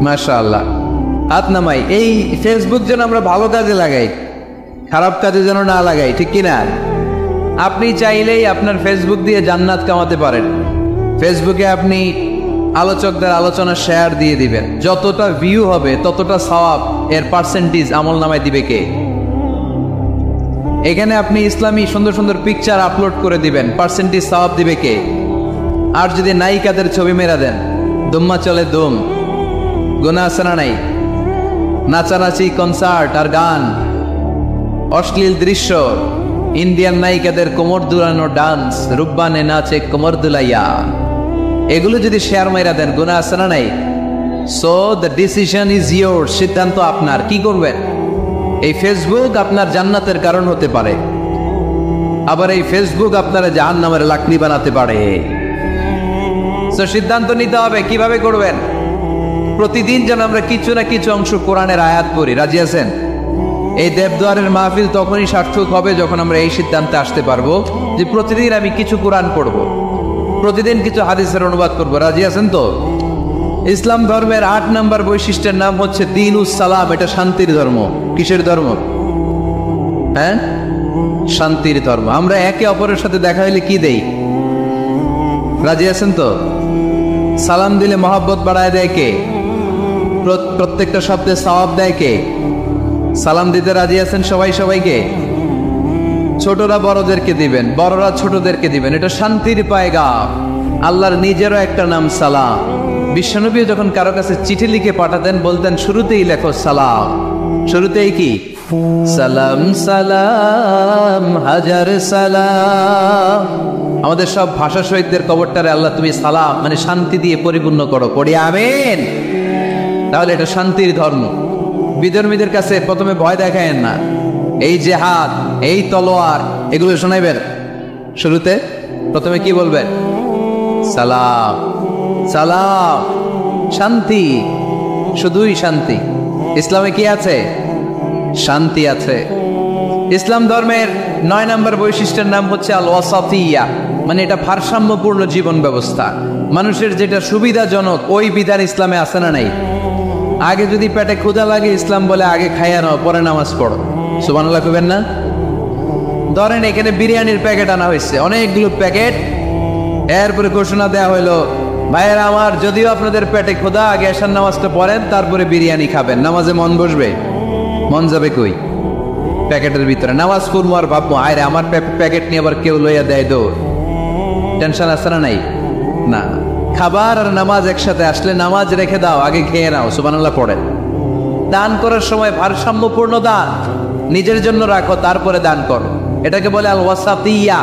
মাশাআল্লাহ, হাত নামাই। এই ফেসবুক যেন আমরা ভালো কাজে লাগাই, খারাপ কাজে যেন না লাগাই, ঠিক কিনা? আপনি চাইলেই আপনার ফেসবুক দিয়ে জান্নাত কামাতে পারেন। ফেসবুকে আপনি আলোচকদের আলোচনা শেয়ার দিয়ে দিবেন, যতটা ভিউ হবে ততটা সওয়াব, এর পার্সেন্টেজ আমল নামায় দিবে কে? এখানে আপনি ইসলামী সুন্দর সুন্দর পিকচার আপলোড করে দিবেন, পার্সেন্টেজ সওয়াব দিবে কে? আর যদি নায়িকাদের ছবি মেরা দেন, দুম্মা চলে দুম, গুনাহ আছে না নাই? নাচানাচি, কনসার্ট আর গান, অশ্লীল দৃশ্য, ইন্ডিয়ান নায়িকাদের কোমর দুলানো ডান্স, রুব্বানে নাচে কোমর দুলাইয়া, এগুলো যদি শেয়ার মাইরা দেন, গুনাহ আছে না নাই? So the decision is your, সিদ্ধান্ত আপনার। কি করবেন? এই ফেসবুক আপনার জান্নাতের কারণ হতে পারে, আবার এই ফেসবুক আপনারা জাহান্নামের লাকড়ি বানাতে পারে। সো সিদ্ধান্ত নিতে হবে কিভাবে করবেন। প্রতিদিন যেন আমরা কিছু না কিছু অংশ কোরআনের আয়াত পড়ি। রাজি আছেন? এই দেবদুয়ারের মাহফিল তখনই সার্থক হবে যখন আমরা এই সিদ্ধান্তে আসতে পারবো যে প্রতিদিন আমি কিছু কোরআন পড়ব, প্রতিদিন কিছু হাদিসের অনুবাদ করব। রাজি আছেন তো? ইসলাম ধর্মের 8 নম্বর বৈশিষ্ট্যের নাম হচ্ছে দীনুস সালাম। এটা শান্তির ধর্ম। কিসের ধর্ম? হ্যাঁ, শান্তির ধর্ম। আমরা একে অপরের সাথে দেখা হইলে কি দেই? রাজি আছেন তো? সালাম দিলে মহব্বত বাড়ায় দেয় কে? প্রত্যেকটা শব্দে সওয়াব দেয় কে? সালাম দিতে রাজি আছেন সবাই সবাইকে? ছোটরা বড়দেরকে দিবেন, বড়রা ছোটদেরকে দিবেন। এটা শান্তির পায়গাম। আল্লাহর নিজেরও একটা নাম সালাম। বিশ্বনবী যখন কারো কাছে চিঠি লিখে পাঠাতেন বলতেন শুরুতেই লেখো সালাম। শুরুতেই কি? সালাম সালাম হাজার সালাম। আমাদের সব ভাষা শহীদদের কবরটারে আল্লাহ তুমি সালাম মানে শান্তি দিয়ে পরিপূর্ণ করো, পড়ি আমিন। তাহলে এটা শান্তির ধর্ম। বিধর্মীদের কাছে প্রথমে ভয় দেখায়েন না। এই জেহাদ, এই তলোয়ার, এগুলো শোনাইবেন। শুরুতে প্রথমে কি বলবেন? সালাম সালাম, শান্তি, শুধুই শান্তি। ইসলামে কি আছে? শান্তি আছে। ইসলাম ধর্মের 9 নম্বর বৈশিষ্ট্যের নাম হচ্ছে আল ওয়াসাতিয়া, মানে এটা ভারসাম্যপূর্ণ জীবন ব্যবস্থা। মানুষের যেটা সুবিধাজনক ওই বিধান ইসলামে আছে না নাই? আগে যদি পেটে ক্ষুধা লাগে ইসলাম বলে আগে খাইয়া নাও, পরে নামাজ পড়ো। সুবহানাল্লাহ কইবেন না? ধরেন এখানে বিরিয়ানির প্যাকেট আনা হয়েছে, অনেকগুলো প্যাকেট। এরপরে ঘোষণা দেওয়া হইলো, ভাইয়েরা আমার, যদিও আপনাদের পেটে ক্ষুধা, আগে এশার নামাজটা পড়েন, তারপরে বিরিয়ানি খাবেন। নামাজে মন বসবে? মন যাবে কই? প্যাকেটের ভিতরে নামাজ পড়বো আর ভাববো আরে আমার প্যাকেট নিয়ে আবার কেউ লইয়া দেয় দৌড়। টেনশন আছে না নাই? না। খাবার আর নামাজ একসাথে আসলে নামাজ রেখে দাও, আগে খেয়ে নাও, সুবহানাল্লাহ পড়েন। দান করার সময় ভারসাম্যপূর্ণ দান, নিজের জন্য রাখো তারপরে দান করো। এটাকে বলে আল ওয়াসাতিয়া,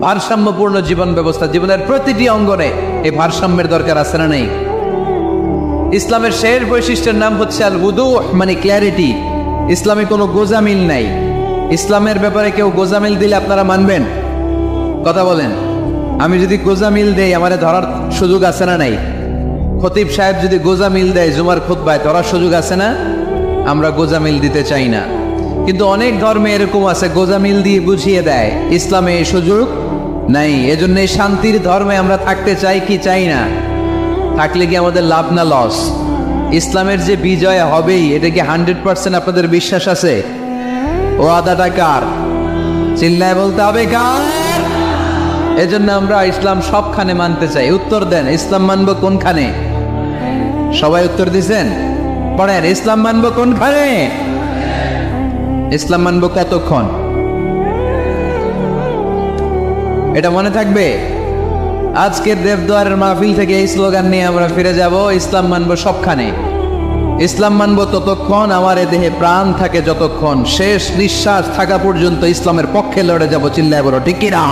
ভারসাম্যপূর্ণ জীবন ব্যবস্থা। জীবনের প্রতিটি অঙ্গনে এই ভারসাম্যের দরকার আছে না নেই? ইসলামের শেষ বৈশিষ্ট্যের নাম হচ্ছে আল উদুহ, মানে ক্ল্যারিটি। ইসলামে কোনো গোজামিল নাই। ইসলামের ব্যাপারে কেউ গোজামিল দিলে আপনারা মানবেন? কথা বলেন। আমি যদি গোজামিল দেই আমারে ধরার সুযোগ আছে না নাই? খতিব সাহেব যদি গোজামিল দেয় জুমার খুতবায়, ধরার সুযোগ আছে না? আমরা গোজামিল দিতে চাই না। কিন্তু অনেক ধর্মে এরকম আছে গোজামিল দিয়ে বুঝিয়ে দেয়। ইসলামে এই সুযোগ নাই। এজন্য এই শান্তির ধর্মে আমরা থাকতে চাই কি চাই না? থাকলে কি আমাদের লাভ না লস? ইসলামের যে বিজয় হবেই, এটা কি 100% আপনাদের বিশ্বাস আছে? ও আদাটা কার? চিল্লায় বলতে হবে কার? এজন্য আমরা ইসলাম সবখানে মানতে চাই। উত্তর দেন, ইসলাম মানবো কোনখানে? সবাই উত্তর দিছেন? পড়েন, ইসলাম মানবো কোনখানে? ইসলাম মানবো কতক্ষণ? এটা মনে থাকবে। আজকের দেবদুয়ারের মাহফিল থেকে এই স্লোগান নিয়ে আমরা ফিরে যাব, ইসলাম মানবো সবখানে। ইসলাম মানবো ততক্ষণ আমার এ দেহে প্রাণ থাকে, যতক্ষণ শেষ নিঃশ্বাস থাকা পর্যন্ত ইসলামের পক্ষে লড়ে যাব। চিল্লায় বলো ঠিক কি না?